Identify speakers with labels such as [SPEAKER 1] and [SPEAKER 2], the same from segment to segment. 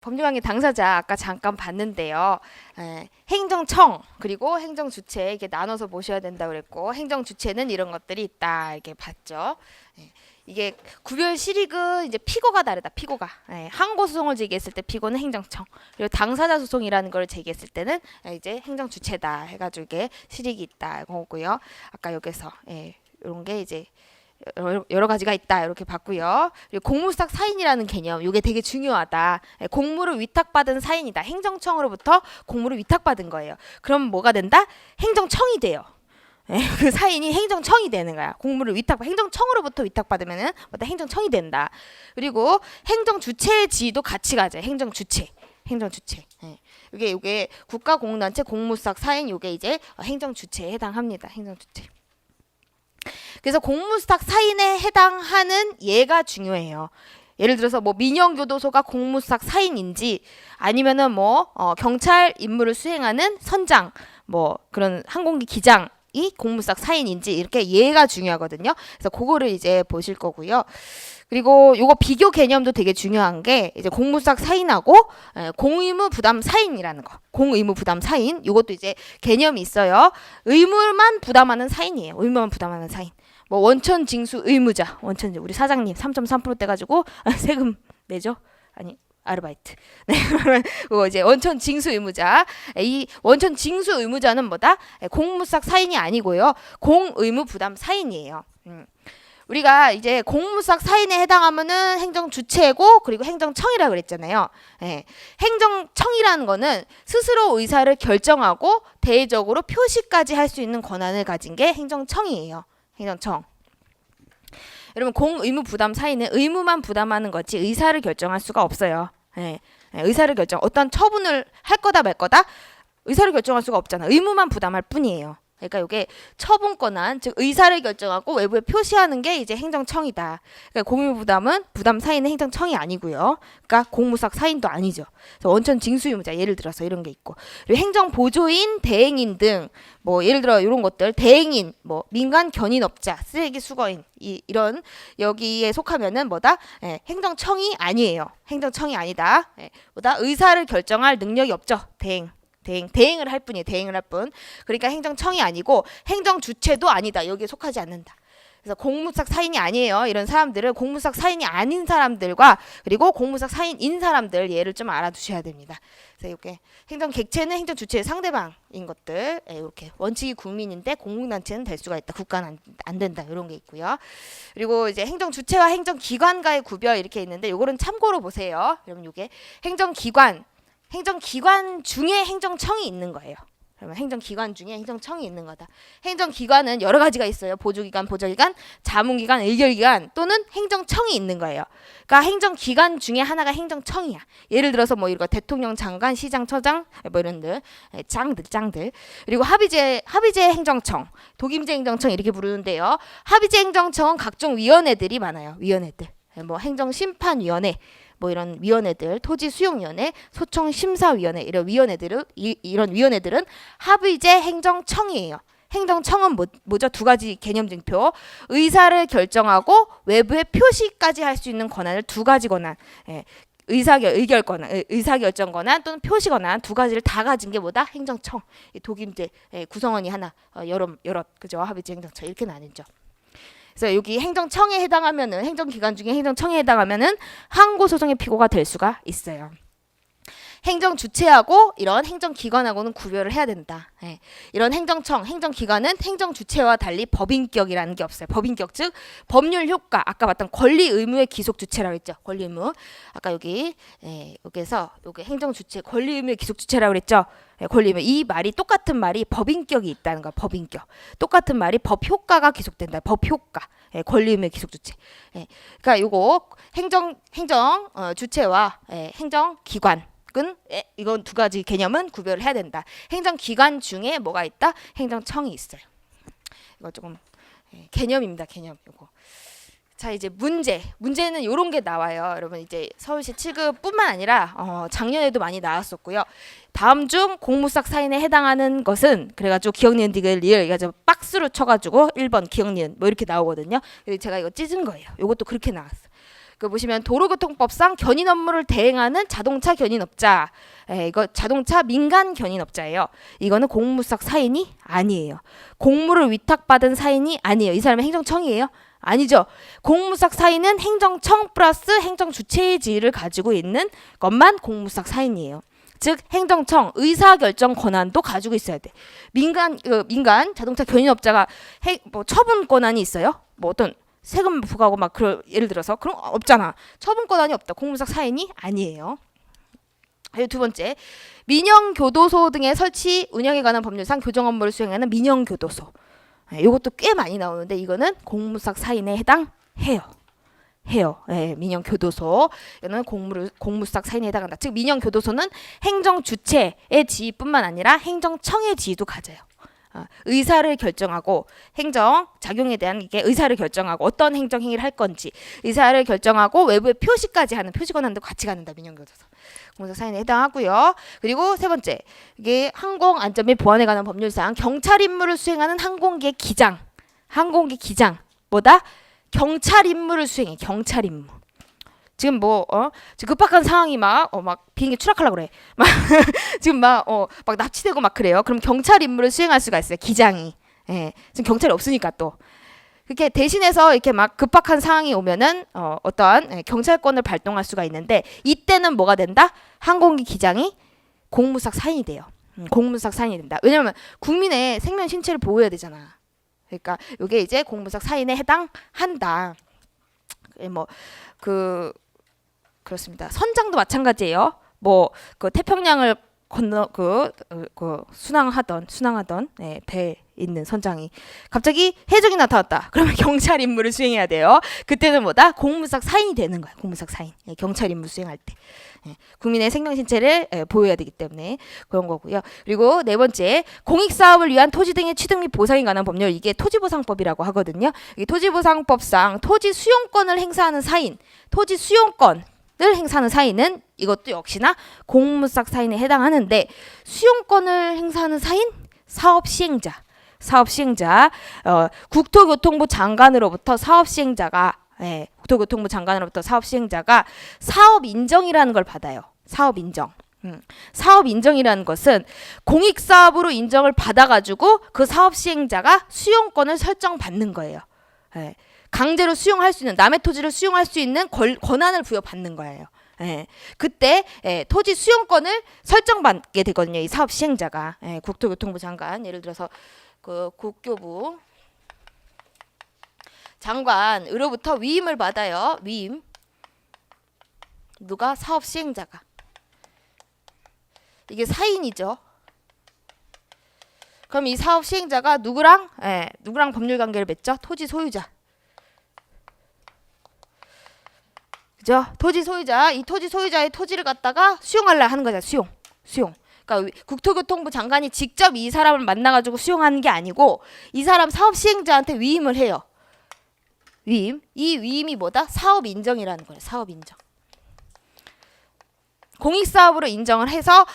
[SPEAKER 1] 법률관계 당사자 아까 잠깐 봤는데요. 행정청 그리고 행정주체 이렇게 나눠서 보셔야 된다 그랬고 행정주체는 이런 것들이 있다 이렇게 봤죠. 이게 구별 실익은 이제 피고가 다르다. 피고가 항고 소송을 제기했을 때 피고는 행정청 그리고 당사자 소송이라는 걸 제기했을 때는 이제 행정주체다 해가지고 이게 실익이 있다 이거고요. 아까 여기서 이런 게 이제 여러 가지가 있다 이렇게 봤고요. 그리고 공무수탁 사인이라는 개념 이게 되게 중요하다. 공무를 위탁받은 사인이다. 행정청으로부터 공무를 위탁받은 거예요. 그럼 뭐가 된다? 행정청이 돼요. 그 사인이 행정청이 되는 거야. 공무를 행정청으로부터 위탁받으면은 행정청이 된다. 그리고 행정주체의 지위도 같이 가져. 행정주체. 이게 국가공단체 공무수탁 사인 이게 이제 행정주체에 해당합니다. 행정주체. 그래서 공무수탁 사인에 해당하는 예가 중요해요. 예를 들어서 뭐 민영교도소가 공무수탁 사인인지 아니면은 경찰 임무를 수행하는 선장 뭐 그런 항공기 기장 이 공무수탁 사인인지 이렇게 예가 중요하거든요. 그래서 그거를 이제 보실 거고요. 그리고 요거 비교 개념도 되게 중요한 게 이제 공무수탁 사인하고 공의무 부담 사인이라는 거. 공의무 부담 사인. 요것도 이제 개념이 있어요. 의무만 부담하는 사인이에요. 의무만 부담하는 사인. 뭐 원천 징수 의무자. 우리 사장님 3.3% 떼가지고 세금 내죠? 아니 아르바이트. 네, 그거 이제 원천 징수 의무자. 이 원천 징수 의무자는 뭐다? 공무수탁 사인이 아니고요. 공의무 부담 사인이에요. 우리가 이제 공무수탁 사인에 해당하면은 행정주체고 그리고 행정청이라 그랬잖아요. 행정청이라는 거는 스스로 의사를 결정하고 대외적으로 표시까지 할 수 있는 권한을 가진 게 행정청이에요. 행정청. 여러분 공의무 부담 사인은 의무만 부담하는 거지 의사를 결정할 수가 없어요. 의사를 어떤 처분을 할 거다 말 거다 의사를 결정할 수가 없잖아. 의무만 부담할 뿐이에요. 그러니까 이게 처분 권한, 즉 의사를 결정하고 외부에 표시하는 게 이제 행정청이다. 그러니까 공의무 부담은 부담 사인은 행정청이 아니고요. 그러니까 공무수탁 사인도 아니죠. 그래서 원천 징수 의무자 예를 들어서 이런 게 있고, 그리고 행정 보조인, 대행인 등 뭐 예를 들어 이런 것들 대행인, 뭐 민간 견인업자, 쓰레기 수거인 이런 여기에 속하면은 뭐다? 행정청이 아니에요. 행정청이 아니다. 뭐다? 의사를 결정할 능력이 없죠. 대행을 할 뿐이에요. 대행을 할 뿐. 그러니까 행정청이 아니고 행정주체도 아니다. 여기에 속하지 않는다. 그래서 공무수탁 사인이 아니에요. 이런 사람들은 공무수탁 사인이 아닌 사람들과 그리고 공무수탁 사인인 사람들 예를 좀 알아두셔야 됩니다. 그래서 이렇게 행정객체는 행정주체의 상대방인 것들 이렇게 원칙이 국민인데 공공단체는 될 수가 있다. 국가는 안 된다. 이런 게 있고요. 그리고 이제 행정주체와 행정기관과의 구별 이렇게 있는데 요거는 참고로 보세요. 여러분 이게 행정기관 중에 행정청이 있는 거예요. 그러면 행정기관 중에 행정청이 있는 거다. 행정기관은 여러 가지가 있어요. 보조기관, 보좌기관, 자문기관, 의결기관 또는 행정청이 있는 거예요. 그러니까 행정기관 중에 하나가 행정청이야. 예를 들어서 뭐 이거 대통령, 장관, 시장, 처장 뭐 이런 짱들. 그리고 합의제 행정청, 독임제 행정청 이렇게 부르는데요. 합의제 행정청은 각종 위원회들이 많아요. 위원회들. 뭐 행정심판위원회 뭐 이런 위원회들, 토지수용위원회, 소청심사위원회 이런 위원회들은 합의제 행정청이에요. 행정청은 뭐죠? 두 가지 개념 쟁표. 의사를 결정하고 외부에 표시까지 할 수 있는 권한을 두 가지 권한. 의사결정 권한 또는 표시 권한 두 가지를 다 가진 게 뭐다? 행정청. 독임제 구성원이 하나, 여러 그죠? 합의제 행정청 이렇게 나뉘죠. 그래서 여기 행정청에 해당하면은 행정기관 중에 행정청에 해당하면은 항고소송의 피고가 될 수가 있어요. 행정주체하고 이런 행정기관하고는 구별을 해야 된다. 이런 행정청, 행정기관은 행정주체와 달리 법인격이라는 게 없어요. 법인격 즉 법률 효과 아까 봤던 권리 의무의 기속주체라고 했죠. 권리 의무 아까 여기서 여기 행정주체 권리 의무의 기속주체라고 그랬죠. 권리 의무 이 말이 똑같은 말이 법인격이 있다는 거야. 법인격 똑같은 말이 법 효과가 기속된다. 법 효과 권리 의무의 기속주체. 그러니까 요거 행정 주체와 행정기관 이건 두 가지 개념은 구별을 해야 된다. 행정기관 중에 뭐가 있다? 행정청이 있어요. 이거 조금 개념입니다. 개념 요거. 자 이제 문제는 요런 게 나와요. 여러분 이제 서울시 7급뿐만 아니라 작년에도 많이 나왔었고요. 다음 중 공무수탁 사인에 해당하는 것은 그래가지고 기억 니은 디귿 리을 이거 박스로 쳐가지고 1번 기억 니은 뭐 이렇게 나오거든요. 제가 이거 찢은 거예요. 요것도 그렇게 나왔어. 그 보시면 도로교통법상 견인 업무를 대행하는 자동차 견인업자. 이거 자동차 민간 견인업자예요. 이거는 공무sak 사인이 아니에요. 공무를 위탁받은 사인이 아니에요. 이 사람은 행정청이에요? 아니죠. 공무sak 사인은 행정청 플러스 행정주체의 지위를 가지고 있는 것만 공무sak 사인이에요. 즉 행정청 의사결정 권한도 가지고 있어야 돼. 민간 자동차 견인업자가 뭐 처분 권한이 있어요? 뭐 어떤 세금 부과하고 막 그럴 예를 들어서 그런 거 없잖아. 처분 권한이 없다. 공무sak 사인이 아니에요. 그리고 두 번째, 민영교도소 등의 설치 운영에 관한 법률상 교정 업무를 수행하는 민영교도소. 이것도 꽤 많이 나오는데 이거는 공무sak 사인에 해당해요. 민영교도소. 이거는 공무sak 사인에 해당한다. 즉 민영교도소는 행정주체의 지위뿐만 아니라 행정청의 지위도 가져요. 의사를 결정하고 행정 작용에 대한 이게 의사를 결정하고 어떤 행정 행위를 할 건지 의사를 결정하고 외부에 표시까지 하는 표시 권한도 같이 갖는다. 민영교도소. 공무sak 사인에 해당하고요. 그리고 세 번째, 이게 항공 안전 및 보안에 관한 법률상 경찰 임무를 수행하는 항공기 기장 뭐다? 경찰 임무를 수행해. 경찰 임무. 지금 지금 급박한 상황이 막 비행기 추락하려고 그래. 막 지금 막 납치되고 막 그래요. 그럼 경찰 임무를 수행할 수가 있어요. 기장이. 지금 경찰이 없으니까 또. 그렇게 대신해서 이렇게 막 급박한 상황이 오면은 어떠한 경찰권을 발동할 수가 있는데 이때는 뭐가 된다? 항공기 기장이 공무sak 사인이 돼요. 공무sak 사인이 된다. 왜냐면 국민의 생명 신체를 보호해야 되잖아. 그러니까 이게 이제 공무sak 사인에 해당한다. 그렇습니다. 선장도 마찬가지예요. 그 태평양을 건너 순항하던 배에 있는 선장이 갑자기 해적이 나타났다. 그러면 경찰 임무를 수행해야 돼요. 그때는 뭐다? 공무sak 사인이 되는 거야. 공무sak 사인. 경찰 임무 수행할 때. 국민의 생명 신체를 보호해야 되기 때문에 그런 거고요. 그리고 네 번째, 공익 사업을 위한 토지 등의 취득 및 보상에 관한 법률, 이게 토지보상법이라고 하거든요. 이 토지보상법상 토지 수용권을 행사하는 사인, 토지 수용권을 행사하는 사인은 이것도 역시나 공무sak 사인에 해당하는데 국토교통부 장관으로부터 사업 시행자가 사업 인정이라는 걸 받아요. 사업 인정. 사업 인정이라는 것은 공익 사업으로 인정을 받아가지고 그 사업 시행자가 수용권을 설정받는 거예요. 강제로 수용할 수 있는, 남의 토지를 수용할 수 있는 권한을 부여받는 거예요. 그때 토지 수용권을 설정받게 되거든요. 이 사업 시행자가. 국토교통부 장관, 예를 들어서 그 국교부 장관으로부터 위임을 받아요. 위임. 누가? 사업 시행자가. 이게 사인이죠. 그럼 이 사업 시행자가 누구랑 법률 관계를 맺죠? 토지 소유자. 그죠? 토지 소유자. 이 토지 소유자의 토지를 갖다가 수용하려 하는 거잖아. 수용. 그러니까 국토교통부 장관이 직접 이 사람을 만나가지고 수용하는 게 아니고 이 사람 사업 시행자한테 위임을 해요. 위임. 이 위임이 뭐다? 사업 인정이라는 거예요. 사업 인정. 공익사업으로 인정을 해서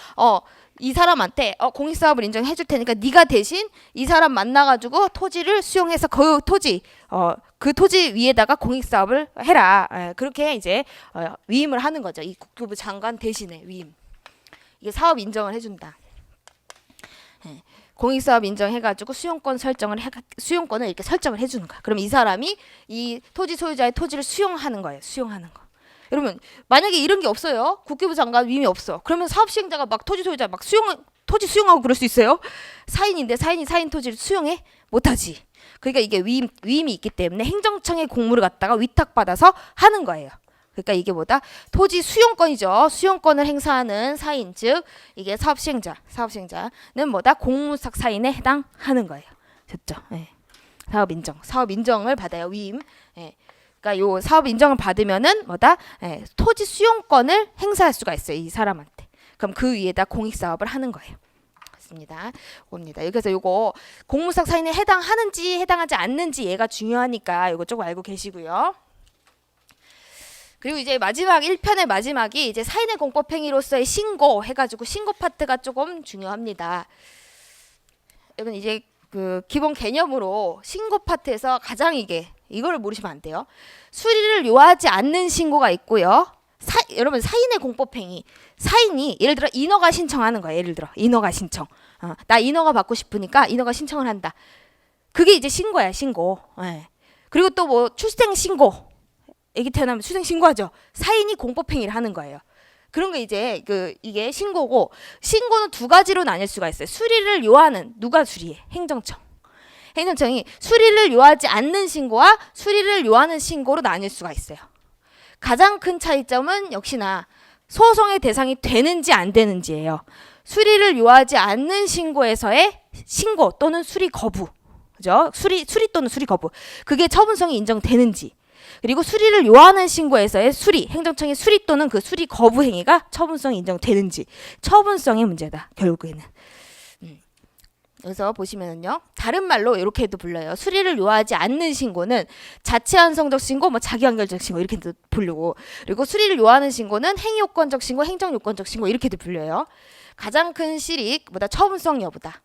[SPEAKER 1] 이 사람한테 공익사업을 인정해 줄 테니까 네가 대신 이 사람 만나가지고 토지를 수용해서 그 토지 위에다가 공익사업을 해라. 그렇게 이제 위임을 하는 거죠. 이 국토부 장관 대신에 위임. 이게 사업 인정을 해준다. 공익사업 인정해가지고 수용권을 이렇게 설정을 해주는 거야. 그럼 이 사람이 이 토지 소유자의 토지를 수용하는 거예요. 수용하는 거. 여러분 만약에 이런 게 없어요. 국토부 장관 위임이 없어. 그러면 사업 시행자가 막 토지 소유자 막 토지 수용하고 그럴 수 있어요? 사인인데 사인 토지를 수용해? 못하지. 그러니까 이게 위임이 있기 때문에 행정청의 공무를 갖다가 위탁받아서 하는 거예요. 그러니까 이게 뭐다? 토지 수용권이죠. 수용권을 행사하는 사인, 즉 이게 사업 시행자는 뭐다? 공무sak 사인에 해당하는 거예요. 됐죠? 사업 인정을 받아요. 위임. 그러니까 요 사업 인정을 받으면은 뭐다? 토지 수용권을 행사할 수가 있어요. 이 사람한테. 그럼 그 위에다 공익 사업을 하는 거예요. 맞습니다. 옵니다. 그래서 요거 공무sak 사인에 해당하는지 해당하지 않는지 얘가 중요하니까 요거 조금 알고 계시고요. 그리고 이제 마지막 1편의 마지막이 이제 사인의 공법 행위로서의 신고 해가지고 신고 파트가 조금 중요합니다. 여러분 이제 그 기본 개념으로 신고 파트에서 가장 이게 이거를 모르시면 안 돼요. 수리를 요하지 않는 신고가 있고요. 여러분 사인의 공법행위. 사인이 예를 들어 인허가 신청하는 거야. 예를 들어 인허가 신청. 나 인허가 받고 싶으니까 인허가 신청을 한다. 그게 이제 신고야, 신고. 예. 그리고 또 뭐 출생 신고. 아기 태어나면 출생 신고하죠. 사인이 공법행위를 하는 거예요. 그런 게 이제 이게 신고고, 신고는 두 가지로 나뉠 수가 있어요. 수리를 요하는, 누가 수리해? 행정청. 행정청이 수리를 요하지 않는 신고와 수리를 요하는 신고로 나뉠 수가 있어요. 가장 큰 차이점은 역시나 소송의 대상이 되는지 안 되는지예요. 수리를 요하지 않는 신고에서의 신고 또는 수리 거부, 그죠? 수리 또는 수리 거부, 그게 처분성이 인정되는지, 그리고 수리를 요하는 신고에서의 수리, 행정청의 수리 또는 그 수리 거부 행위가 처분성이 인정되는지, 처분성의 문제다 결국에는. 그래서 보시면은요, 다른 말로 이렇게도 불러요. 수리를 요하지 않는 신고는 자체완성적 신고, 뭐 자기완결적 신고 이렇게도 부르고, 그리고 수리를 요하는 신고는 행위요건적 신고, 행정요건적 신고 이렇게도 불려요. 가장 큰 실익보다 처분성 여부다.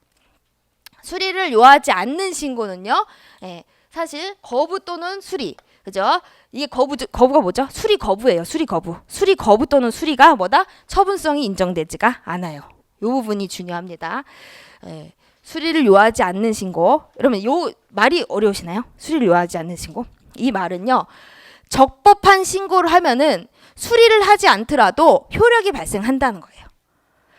[SPEAKER 1] 수리를 요하지 않는 신고는요, 사실 거부 또는 수리, 그죠? 이게 거부가 뭐죠? 수리 거부예요. 수리 거부. 수리 거부 또는 수리가 뭐다? 처분성이 인정되지가 않아요. 이 부분이 중요합니다. 수리를 요하지 않는 신고. 여러분 요 말이 어려우시나요? 수리를 요하지 않는 신고. 이 말은요, 적법한 신고를 하면은 수리를 하지 않더라도 효력이 발생한다는 거예요.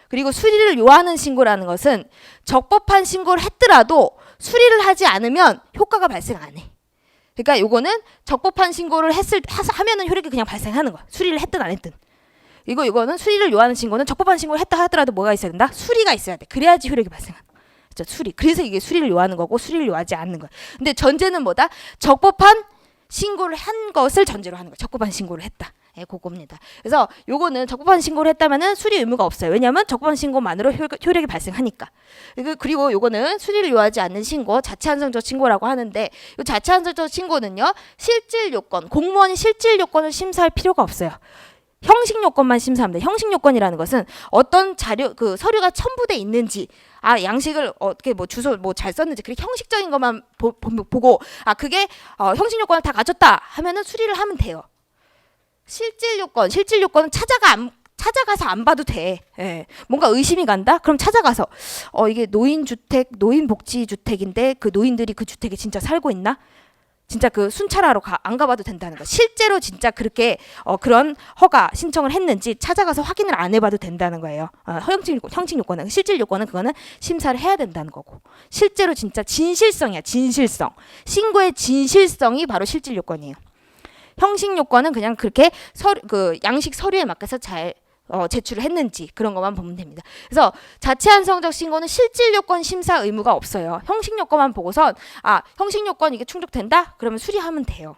[SPEAKER 1] 그리고 수리를 요하는 신고라는 것은 적법한 신고를 했더라도 수리를 하지 않으면 효과가 발생 안 해. 그러니까 요거는 적법한 신고를 하면은 효력이 그냥 발생하는 거야. 수리를 했든 안 했든. 이거는 수리를 요하는 신고는 적법한 신고를 했다 하더라도 뭐가 있어야 된다? 수리가 있어야 돼. 그래야지 효력이 발생한다. 수리. 그래서 이게 수리를 요하는 거고 수리를 요하지 않는 거야. 근데 전제는 뭐다? 적법한 신고를 한 것을 전제로 하는 거야. 적법한 신고를 했다. 그겁니다. 그래서 요거는 적법한 신고를 했다면은 수리 의무가 없어요. 왜냐하면 적법한 신고만으로 효력이 발생하니까. 그리고 요거는 수리를 요하지 않는 신고, 자체완성적 신고라고 하는데, 이 자체완성적 신고는요, 실질 요건, 공무원이 실질 요건을 심사할 필요가 없어요. 형식 요건만 심사하면 돼. 형식 요건이라는 것은 어떤 자료, 서류가 첨부돼 있는지, 양식을 어떻게 뭐 주소 뭐 잘 썼는지, 그렇게 형식적인 것만 보고, 그게 형식 요건을 다 갖췄다 하면은 수리를 하면 돼요. 실질 요건은 찾아가서 안 봐도 돼. 뭔가 의심이 간다? 그럼 찾아가서 이게 노인복지주택인데 그 노인들이 그 주택에 진짜 살고 있나? 진짜 그 순찰하러 안 가봐도 된다는 거. 실제로 진짜 그렇게 그런 허가 신청을 했는지 찾아가서 확인을 안 해봐도 된다는 거예요. 형식 요건은, 실질 요건은 그거는 심사를 해야 된다는 거고, 실제로 진짜 진실성이야. 진실성. 신고의 진실성이 바로 실질 요건이에요. 형식 요건은 그냥 그렇게 양식 서류에 맡겨서 잘 제출을 했는지 그런 것만 보면 됩니다. 그래서 자체완성적 신고는 실질 요건 심사 의무가 없어요. 형식 요건만 보고선 형식 요건 이게 충족된다? 그러면 수리하면 돼요.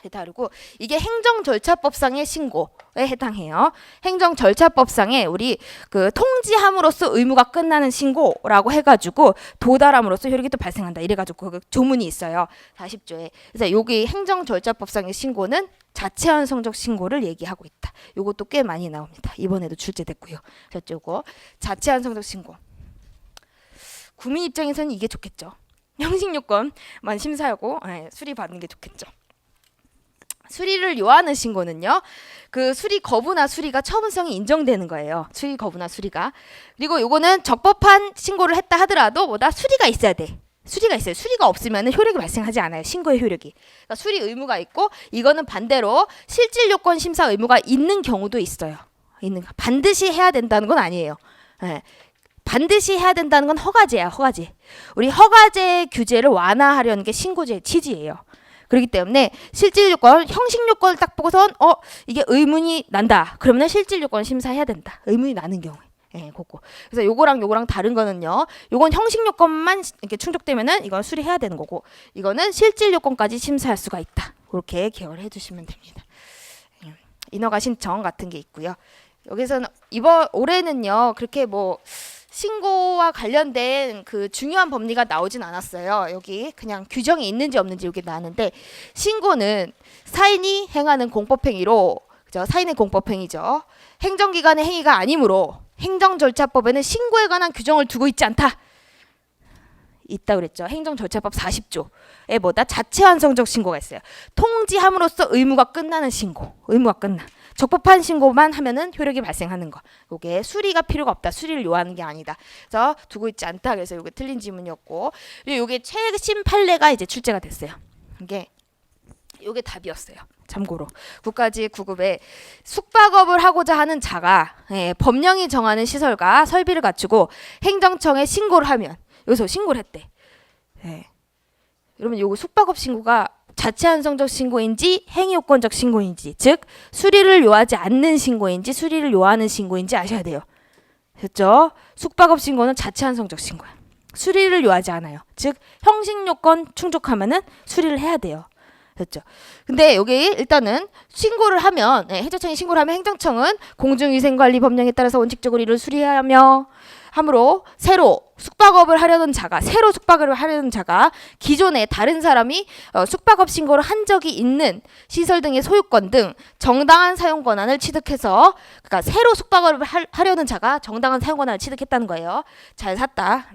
[SPEAKER 1] 다르고, 이게 행정절차법상의 신고에 해당해요. 행정절차법상에 우리 통지함으로써 의무가 끝나는 신고라고 해가지고 도달함으로써 효력이 또 발생한다. 이래가지고 그 조문이 있어요. 40조에. 그래서 여기 행정절차법상의 신고는 자체완성적 신고를 얘기하고 있다. 요것도 꽤 많이 나옵니다. 이번에도 출제됐고요. 저쪽고 자체완성적 신고. 국민 입장에서는 이게 좋겠죠. 형식 요건만 심사하고 수리 받는 게 좋겠죠. 수리를 요하는 신고는요, 그 수리 거부나 수리가 처분성이 인정되는 거예요. 수리 거부나 수리가. 그리고 요거는 적법한 신고를 했다 하더라도 뭐다? 수리가 있어야 돼. 수리가 있어요. 수리가 없으면 효력이 발생하지 않아요. 신고의 효력이. 그러니까 수리 의무가 있고, 이거는 반대로 실질 요건 심사 의무가 있는 경우도 있어요. 반드시 해야 된다는 건 아니에요. 반드시 해야 된다는 건 허가제야. 허가제. 우리 허가제 규제를 완화하려는 게 신고제의 취지예요. 그렇기 때문에 실질 요건, 형식 요건을 딱 보고선 이게 의문이 난다. 그러면 실질 요건 심사해야 된다. 의문이 나는 경우에. 그거. 그래서 요거랑 다른 거는요. 요건 형식 요건만 이렇게 충족되면은 이건 수리해야 되는 거고, 이거는 실질 요건까지 심사할 수가 있다. 그렇게 기억을 해주시면 됩니다. 인허가 신청 같은 게 있고요. 여기서는 올해는요. 그렇게 뭐 신고와 관련된 그 중요한 법리가 나오진 않았어요. 여기 그냥 규정이 있는지 없는지 여기 나왔는데, 신고는 사인이 행하는 공법행위로, 그죠? 사인의 공법행위죠. 행정기관의 행위가 아니므로 행정절차법에는 신고에 관한 규정을 두고 있지 않다. 있다 그랬죠. 행정절차법 40조에 뭐다? 자체완성적 신고가 있어요. 통지함으로써 의무가 끝나는 신고. 의무가 끝나. 적법한 신고만 하면은 효력이 발생하는 거. 요게 수리가 필요가 없다. 수리를 요하는 게 아니다. 그래서 두고 있지 않다. 그래서 요게 틀린 지문이었고, 그리고 요게 최신 판례가 이제 출제가 됐어요. 요게 답이었어요. 참고로 국가직 9급에 숙박업을 하고자 하는 자가 법령이 정하는 시설과 설비를 갖추고 행정청에 신고를 하면, 여기서 신고를 했대. 여러분 요거 숙박업 신고가 자체완성적 신고인지 행위요건적 신고인지, 즉 수리를 요하지 않는 신고인지 수리를 요하는 신고인지 아셔야 돼요. 됐죠? 숙박업 신고는 자체완성적 신고야. 수리를 요하지 않아요. 즉 형식요건 충족하면은 수리를 해야 돼요. 됐죠? 근데 여기 일단은 신고를 하면, 행정청에 신고를 하면 행정청은 공중위생관리 법령에 따라서 원칙적으로 이를 수리하며 함으로 새로 숙박업을 하려는 자가 기존에 다른 사람이 숙박업 신고를 한 적이 있는 시설 등의 소유권 등 정당한 사용 권한을 취득해서, 그러니까 새로 숙박업을 하려는 자가 정당한 사용 권한을 취득했다는 거예요. 잘 샀다.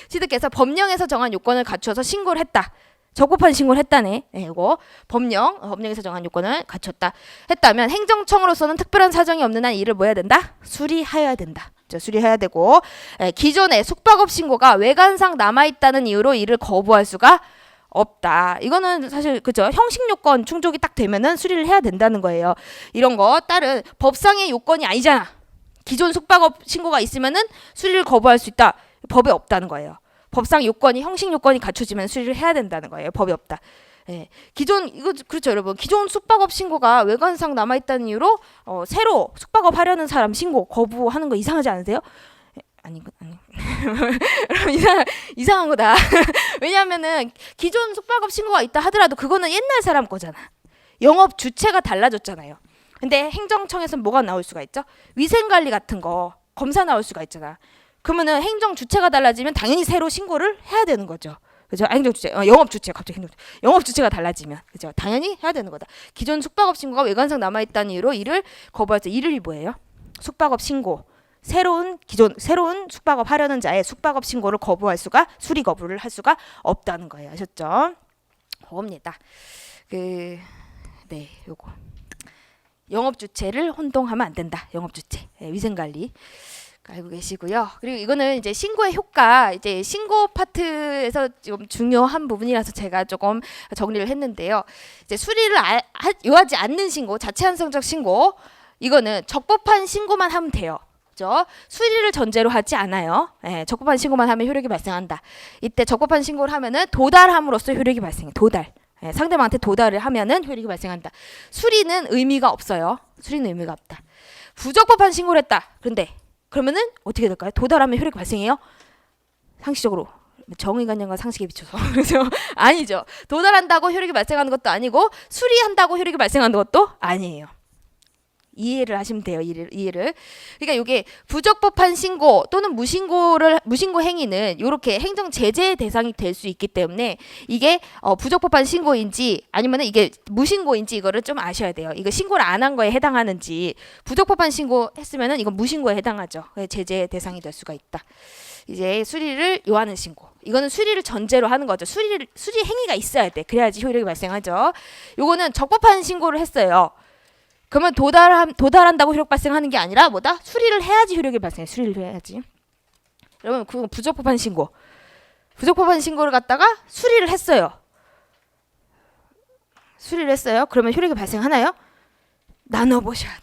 [SPEAKER 1] 취득해서 법령에서 정한 요건을 갖추어서 신고를 했다. 적법한 신고를 했다네. 이거 법령에서 정한 요건을 갖췄다 했다면 행정청으로서는 특별한 사정이 없는 한 이를 뭐 해야 된다? 수리하여야 된다. 수리해야 되고, 기존에 숙박업 신고가 외관상 남아있다는 이유로 이를 거부할 수가 없다. 이거는 사실 그죠? 형식 요건 충족이 딱 되면은 수리를 해야 된다는 거예요. 이런 거 다른 법상의 요건이 아니잖아. 기존 숙박업 신고가 있으면은 수리를 거부할 수 있다. 법에 없다는 거예요. 법상 요건이 형식 요건이 갖춰지면 수리를 해야 된다는 거예요. 법이 없다. 기존 이거 그렇죠, 여러분. 기존 숙박업 신고가 외관상 남아 있다는 이유로 새로 숙박업 하려는 사람 신고 거부하는 거 이상하지 않으세요? 아니. 여러분 이상한 거다. 왜냐하면은 기존 숙박업 신고가 있다 하더라도 그거는 옛날 사람 거잖아. 영업 주체가 달라졌잖아요. 근데 행정청에서는 뭐가 나올 수가 있죠? 위생관리 같은 거 검사 나올 수가 있잖아. 그러면은 행정 주체가 달라지면 당연히 새로 신고를 해야 되는 거죠. 그죠? 행정 주체, 영업 주체, 갑자기 영업 주체가 달라지면, 그죠? 당연히 해야 되는 거다. 기존 숙박업 신고가 외관상 남아 있다는 이유로 이를 거부할 때, 이를 뭐예요? 숙박업 신고. 새로운 숙박업 하려는 자의 숙박업 신고를 거부할 수가, 수리 거부를 할 수가 없다는 거예요. 아셨죠? 그겁니다. 요거. 영업 주체를 혼동하면 안 된다. 영업 주체, 위생관리. 알고 계시고요. 그리고 이거는 이제 신고의 효과, 이제 신고 파트에서 좀 중요한 부분이라서 제가 조금 정리를 했는데요. 이제 수리를 요하지 않는 신고, 자체완성적 신고, 이거는 적법한 신고만 하면 돼요. 그죠? 수리를 전제로 하지 않아요. 적법한 신고만 하면 효력이 발생한다. 이때 적법한 신고를 하면은 도달함으로써 효력이 발생해. 도달. 상대방한테 도달을 하면은 효력이 발생한다. 수리는 의미가 없어요. 수리는 의미가 없다. 부적법한 신고를 했다. 그러면은 어떻게 될까요? 도달하면 효력이 발생해요? 상식적으로 정의관념과 상식에 비춰서 그래서 아니죠. 도달한다고 효력이 발생하는 것도 아니고 수리한다고 효력이 발생하는 것도 아니에요. 이해를 하시면 돼요. 이해를. 그러니까 이게 부적법한 신고 또는 무신고 행위는 이렇게 행정 제재의 대상이 될 수 있기 때문에 이게 부적법한 신고인지 아니면은 이게 무신고인지 이거를 좀 아셔야 돼요. 이거 신고를 안 한 거에 해당하는지. 부적법한 신고 했으면은 이건 무신고에 해당하죠. 제재의 대상이 될 수가 있다. 이제 수리를 요하는 신고. 이거는 수리를 전제로 하는 거죠. 수리 행위가 있어야 돼. 그래야지 효력이 발생하죠. 요거는 적법한 신고를 했어요. 그러면 도달한다고 효력 발생하는 게 아니라 뭐다? 수리를 해야지 효력이 발생해. 수리를 해야지. 여러분 그건 부적법한 신고. 부적법한 신고를 갖다가 수리를 했어요. 그러면 효력이 발생하나요? 나눠보셔야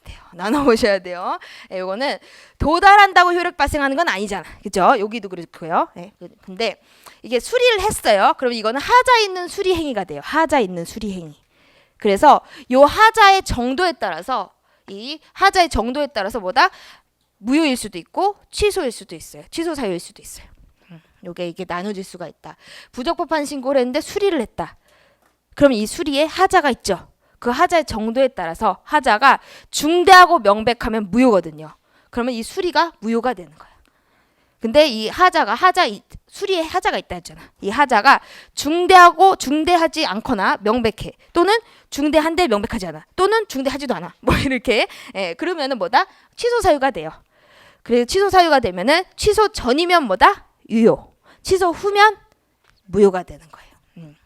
[SPEAKER 1] 돼요. 이거는 도달한다고 효력 발생하는 건 아니잖아. 그죠? 여기도 그렇고요. 근데 이게 수리를 했어요. 그럼 이거는 하자 있는 수리 행위가 돼요. 하자 있는 수리 행위. 그래서 요 하자의 정도에 따라서 뭐다? 무효일 수도 있고 취소일 수도 있어요. 취소 사유일 수도 있어요. 이게 나눠질 수가 있다. 부적법한 신고를 했는데 수리를 했다. 그럼 이 수리에 하자가 있죠. 그 하자의 정도에 따라서 하자가 중대하고 명백하면 무효거든요. 그러면 이 수리가 무효가 되는 거예요. 근데 이 수리에 하자가 있다 했잖아. 이 하자가 중대하지 않거나 명백해. 또는 중대한데 명백하지 않아. 또는 중대하지도 않아. 뭐 이렇게. 그러면은 뭐다? 취소 사유가 돼요. 그래서 취소 사유가 되면은 취소 전이면 뭐다? 유효. 취소 후면 무효가 되는 거예요.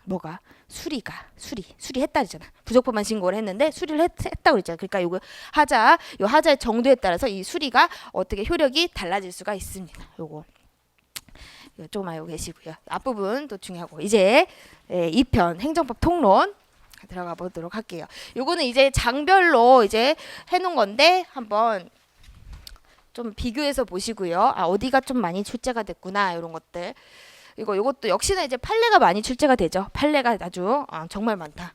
[SPEAKER 1] 뭐가? 수리했다잖아. 부적법한 신고를 했는데 수리를 했다고 그랬잖아. 그러니까 요 하자의 정도에 따라서 이 수리가 어떻게 효력이 달라질 수가 있습니다. 요거 조금 알고 계시고요. 앞부분 또 중요하고 이제 2편 행정법 통론 들어가 보도록 할게요. 요거는 이제 장별로 이제 해놓은 건데 한번 좀 비교해서 보시고요. 어디가 좀 많이 출제가 됐구나 이런 것들. 요것도 역시나 이제 판례가 많이 출제가 되죠. 판례가 아주 정말 많다.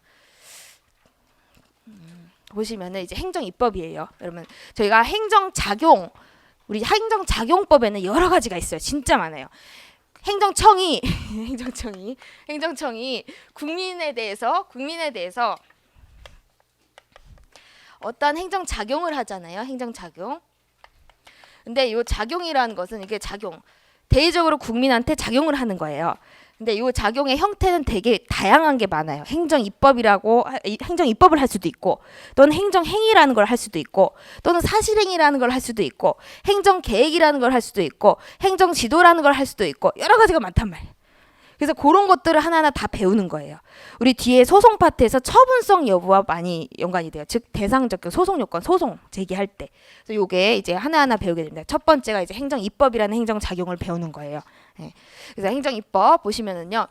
[SPEAKER 1] 보시면은 이제 행정입법이에요. 여러분 저희가 우리 행정작용법에는 여러 가지가 있어요. 진짜 많아요. 행정청이 국민에 대해서 어떤 행정작용을 하잖아요. 행정작용. 근데 이 작용이라는 것은 이게 대외적으로 국민한테 작용을 하는 거예요. 근데 이 작용의 형태는 되게 다양한 게 많아요. 행정입법을 할 수도 있고, 또는 행정행위라는 걸 할 수도 있고, 또는 사실행위라는 걸 할 수도 있고, 행정계획이라는 걸 할 수도 있고, 행정지도라는 걸 할 수도 있고, 여러 가지가 많단 말이에요. 그래서 그런 것들을 하나하나 다 배우는 거예요. 우리 뒤에 소송 파트에서 처분성 여부와 많이 연관이 돼요. 즉 대상적 소송 요건, 소송 제기할 때. 그래서 요게 이제 하나하나 배우게 됩니다. 첫 번째가 이제 행정입법이라는 행정작용을 배우는 거예요. 그래서 행정입법 보시면은요.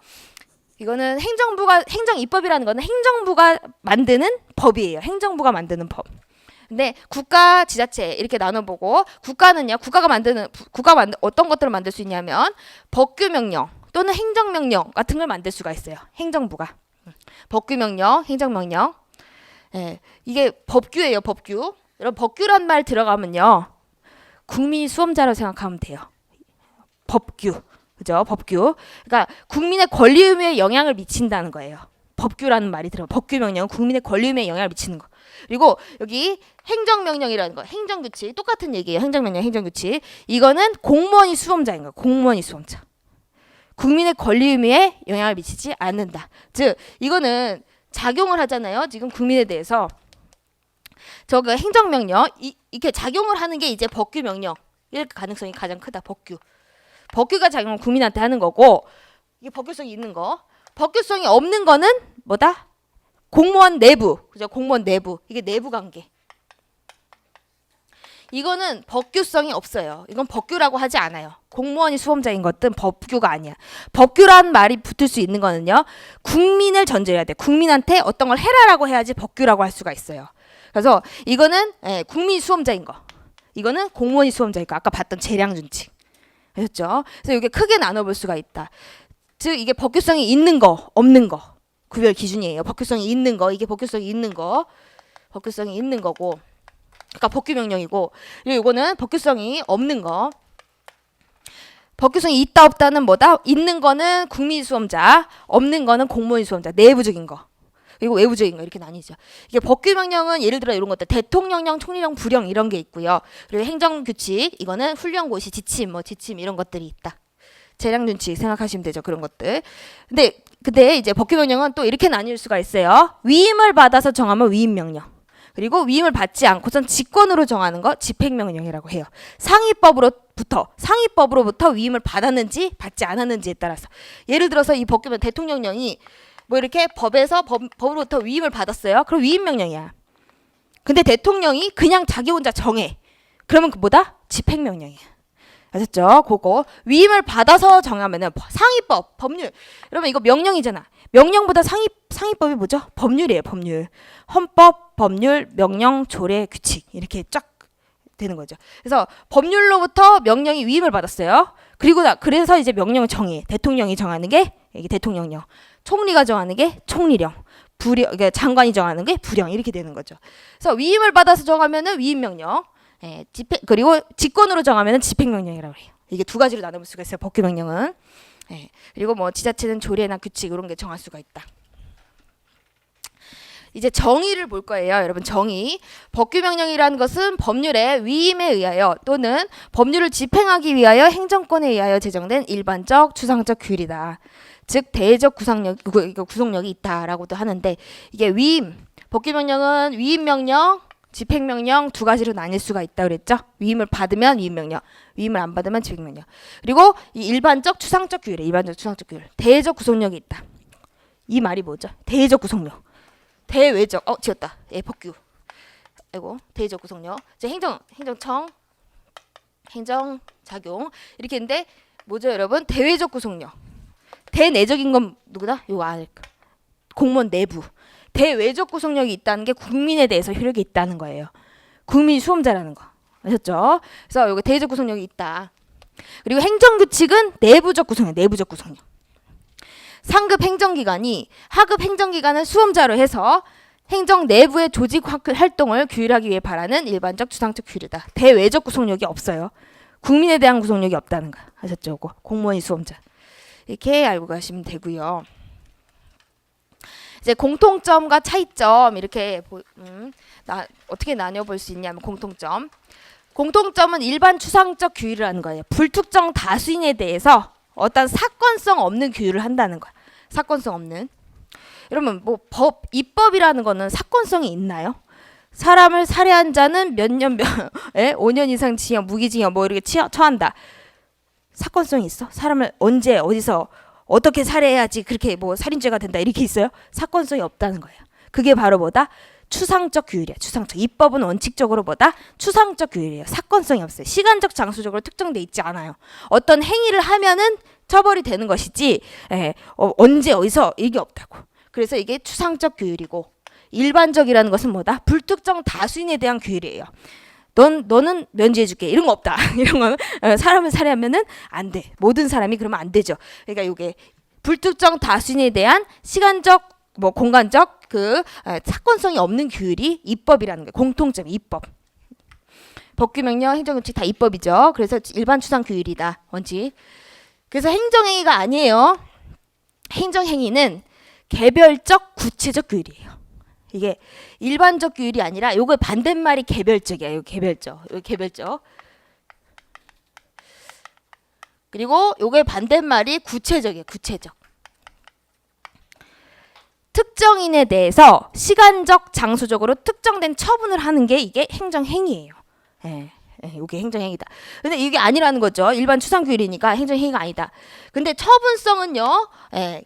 [SPEAKER 1] 이거는 행정입법이라는 거는 행정부가 만드는 법이에요. 행정부가 만드는 법. 근데 국가, 지자체 이렇게 나눠보고 국가가 어떤 것들을 만들 수 있냐면 법규명령 또는 행정명령 같은 걸 만들 수가 있어요. 행정부가. 법규명령, 행정명령. 이게 법규예요. 법규. 여러분 법규란 말 들어가면요. 국민이 수험자로 생각하면 돼요. 법규. 그죠? 법규. 그러니까 국민의 권리 의무에 영향을 미친다는 거예요. 법규라는 말이 들어가면 법규명령은 국민의 권리 의무에 영향을 미치는 거. 그리고 여기 행정명령이라는 거. 행정규칙. 똑같은 얘기예요. 행정명령, 행정규칙. 이거는 공무원이 수험자인 거예요. 공무원이 수험자. 국민의 권리 의무에 영향을 미치지 않는다. 즉 이거는 작용을 하잖아요. 지금 국민에 대해서 저거 행정명령 이렇게 작용을 하는 게 이제 법규명령 일 가능성이 가장 크다. 법규가 작용을 국민한테 하는 거고 이게 법규성이 있는 거. 법규성이 없는 거는 뭐다? 공무원 내부. 그죠? 공무원 내부. 이게 내부 관계. 이거는 법규성이 없어요. 이건 법규라고 하지 않아요. 공무원이 수험자인 것은 법규가 아니야. 법규란 말이 붙을 수 있는 거는요. 국민을 전제해야 돼. 국민한테 어떤 걸 해라라고 해야지 법규라고 할 수가 있어요. 그래서 이거는 국민이 수험자인 거. 이거는 공무원이 수험자인 거. 아까 봤던 재량준칙. 아셨죠? 그래서 이게 크게 나눠볼 수가 있다. 즉 이게 법규성이 있는 거, 없는 거. 구별 기준이에요. 법규성이 있는 거. 이게 법규성이 있는 거. 법규성이 있는 거고. 그러니까 법규명령이고 그리고 이거는 법규성이 없는 거. 법규성이 있다 없다는 뭐다? 있는 거는 국민 수험자, 없는 거는 공무원 수험자. 내부적인 거. 그리고 외부적인 거 이렇게 나뉘죠. 이게 법규명령은 예를 들어 이런 것들 대통령령, 총리령, 부령 이런 게 있고요. 그리고 행정규칙 이거는 훈련고시, 지침 이런 것들이 있다. 재량준칙 생각하시면 되죠. 그런 것들. 근데 이제 법규명령은 또 이렇게 나뉠 수가 있어요. 위임을 받아서 정하면 위임명령. 그리고 위임을 받지 않고선 직권으로 정하는 거 집행명령이라고 해요. 상위법으로부터 위임을 받았는지 받지 않았는지에 따라서. 예를 들어서 이 법규면 대통령령이 뭐 이렇게 법으로부터 위임을 받았어요. 그럼 위임명령이야. 근데 대통령이 그냥 자기 혼자 정해. 그러면 그 뭐다? 집행명령이야. 아셨죠? 그거 위임을 받아서 정하면은 상위법, 법률. 여러분 이거 명령이잖아. 명령보다 상위법이 뭐죠? 법률이에요. 법률. 헌법, 법률, 명령, 조례, 규칙 이렇게 쫙 되는 거죠. 그래서 법률로부터 명령이 위임을 받았어요. 그래서 이제 명령을 정해. 대통령이 정하는 게 이게 대통령령. 총리가 정하는 게 총리령. 그러니까 장관이 정하는 게 부령 이렇게 되는 거죠. 그래서 위임을 받아서 정하면은 위임명령. 그리고 직권으로 정하면은 집행명령이라고 해요. 이게 두 가지로 나눠볼 수가 있어요. 법규명령은. 그리고 뭐 지자체는 조례나 규칙 이런 게 정할 수가 있다. 이제 정의를 볼 거예요. 여러분 정의. 법규명령이라는 것은 법률의 위임에 의하여 또는 법률을 집행하기 위하여 행정권에 의하여 제정된 일반적 추상적 규율이다. 즉 대외적 구속력이 있다라고도 하는데 이게 법규명령은 위임명령, 집행명령 두 가지로 나뉠 수가 있다 그랬죠. 위임을 받으면 위임명령, 위임을 안 받으면 집행명령. 그리고 이 일반적 추상적 규율에 일반적 추상적 규율, 대외적 구속력이 있다. 이 말이 뭐죠? 대외적 구속력, 대외적 지웠다. 예, 법규. 아이고, 대외적 구속력. 이제 행정청, 행정작용 이렇게 했는데 뭐죠, 여러분? 대외적 구속력. 대내적인 건 누구다? 요거 공무원 내부. 대외적 구속력이 있다는 게 국민에 대해서 효력이 있다는 거예요. 국민 수험자라는 거. 아셨죠? 그래서 요거 대외적 구속력이 있다. 그리고 행정규칙은 내부적 구속력, 내부적 구속력. 상급 행정기관이 하급 행정기관을 수험자로 해서 행정 내부의 조직 활동을 규율하기 위해 바라는 일반적 추상적 규율이다. 대외적 구속력이 없어요. 국민에 대한 구속력이 없다는 거. 아셨죠? 요거 공무원이 수험자. 이렇게 알고 가시면 되고요. 이제 공통점과 차이점 이렇게 어떻게 나뉘어 볼 수 있냐면 공통점. 공통점은 일반 추상적 규율을 하는 거예요. 불특정 다수인에 대해서 어떤 사건성 없는 규율을 한다는 거야. 사건성 없는. 여러분 뭐 입법이라는 거는 사건성이 있나요? 사람을 살해한 자는 몇 년 5년 이상 징역, 무기징역 뭐 이렇게 처한다. 사건성이 있어? 사람을 언제 어디서 어떻게 살해해야지 그렇게 뭐 살인죄가 된다 이렇게 있어요? 사건성이 없다는 거예요. 그게 바로 뭐다? 추상적 규율이야. 추상적. 입법은 원칙적으로 뭐다? 추상적 규율이에요. 사건성이 없어요. 시간적 장소적으로 특정돼 있지 않아요. 어떤 행위를 하면은 처벌이 되는 것이지 언제 어디서 이게 없다고. 그래서 이게 추상적 규율이고 일반적이라는 것은 뭐다? 불특정 다수인에 대한 규율이에요. 너는 면제해줄게 이런 거 없다. 이런 거는 사람을 살해하면은 안 돼. 모든 사람이 그러면 안 되죠. 그러니까 이게 불특정 다수인에 대한 시간적 뭐 공간적 사건성이 없는 규율이 입법이라는 거예요. 공통점 입법. 법규명령 행정규칙 다 입법이죠. 그래서 일반 추상 규율이다 원칙. 그래서 행정행위가 아니에요. 행정행위는 개별적 구체적 규율이에요. 이게 일반적 규율이 아니라 요거 반대말이 개별적이야. 요 개별적. 요 개별적. 그리고 요게 반대말이 구체적이에요. 구체적. 특정인에 대해서 시간적, 장소적으로 특정된 처분을 하는 게 이게 행정행위예요. 이게 행정행위다. 근데 이게 아니라는 거죠. 일반 추상규율이니까 행정행위가 아니다. 근데 처분성은요.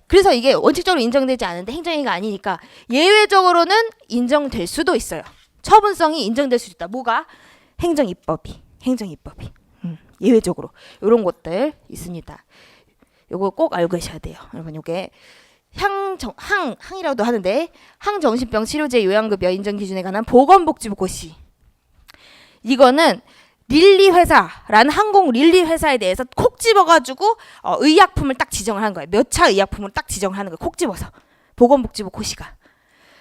[SPEAKER 1] 그래서 이게 원칙적으로 인정되지 않은데 행정행위가 아니니까 예외적으로는 인정될 수도 있어요. 처분성이 인정될 수 있다. 뭐가? 행정입법이. 예외적으로 이런 것들 있습니다. 요거 꼭 알고 계셔야 돼요. 여러분 요게 항이라고도 하는데 항정신병 치료제 요양급여 인정 기준에 관한 보건복지부 고시. 이거는 릴리 회사라는 항공 릴리 회사에 대해서 콕 집어가지고 의약품을 딱 지정을 하는 거예요. 몇 차 의약품을 딱 지정을 하는 거예요. 콕 집어서 보건복지부 고시가.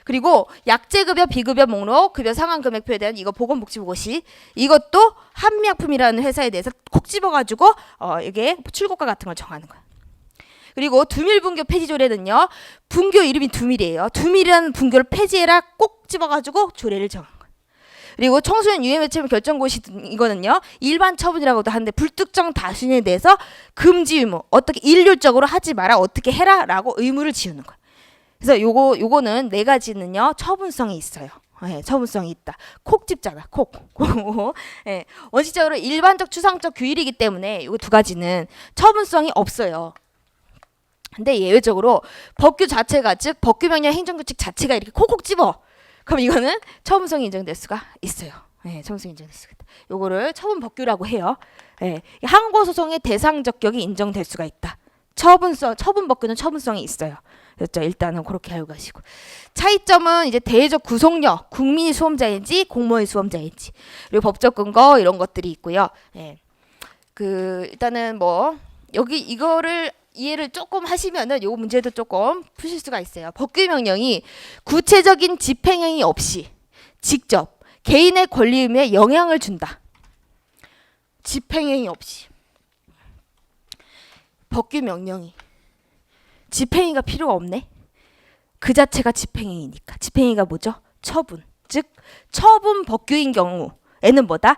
[SPEAKER 1] 그리고 약제급여 비급여 목록 급여 상한 금액표에 대한 이거 보건복지부 고시. 이것도 한미약품이라는 회사에 대해서 콕 집어가지고 이게 출고가 같은 걸 정하는 거예요. 그리고 두밀분교 폐지 조례는요. 분교 이름이 두밀이에요. 두밀이라는 분교를 폐지해라 꼭 집어가지고 조례를 정한 거예요. 그리고 청소년 유해매체물 결정고시 이거는요. 일반 처분이라고도 하는데 불특정 다수인에 대해서 금지 의무. 어떻게 일률적으로 하지 마라. 어떻게 해라. 라고 의무를 지우는 거예요. 그래서 요거는 네 가지는요. 처분성이 있어요. 처분성이 있다. 콕 집잖아. 콕. 원칙적으로 일반적 추상적 규율이기 때문에 요 두 가지는 처분성이 없어요. 근데 예외적으로 법규 자체가 즉 법규명령 행정규칙 자체가 이렇게 콕콕 집어. 그럼 이거는 처분성이 인정될 수가 있어요. 처분성이 인정될 수가 있다. 요거를 처분법규라고 해요. 항고소송의 대상 적격이 인정될 수가 있다. 처분법규는 처분성이 있어요. 그렇죠? 일단은 그렇게 알고 가시고. 차이점은 이제 대외적 구속력, 국민이 수험자인지 공무원이 수험자인지, 그리고 법적 근거 이런 것들이 있고요. 일단은 뭐 여기 이거를 이해를 조금 하시면은 요 문제도 조금 푸실 수가 있어요. 법규명령이 구체적인 집행행위 없이 직접 개인의 권리 의무에 영향을 준다. 집행행위 없이. 법규명령이 집행행위가 필요가 없네. 그 자체가 집행행위니까. 집행행위가 뭐죠? 처분. 즉 처분 법규인 경우에는 뭐다?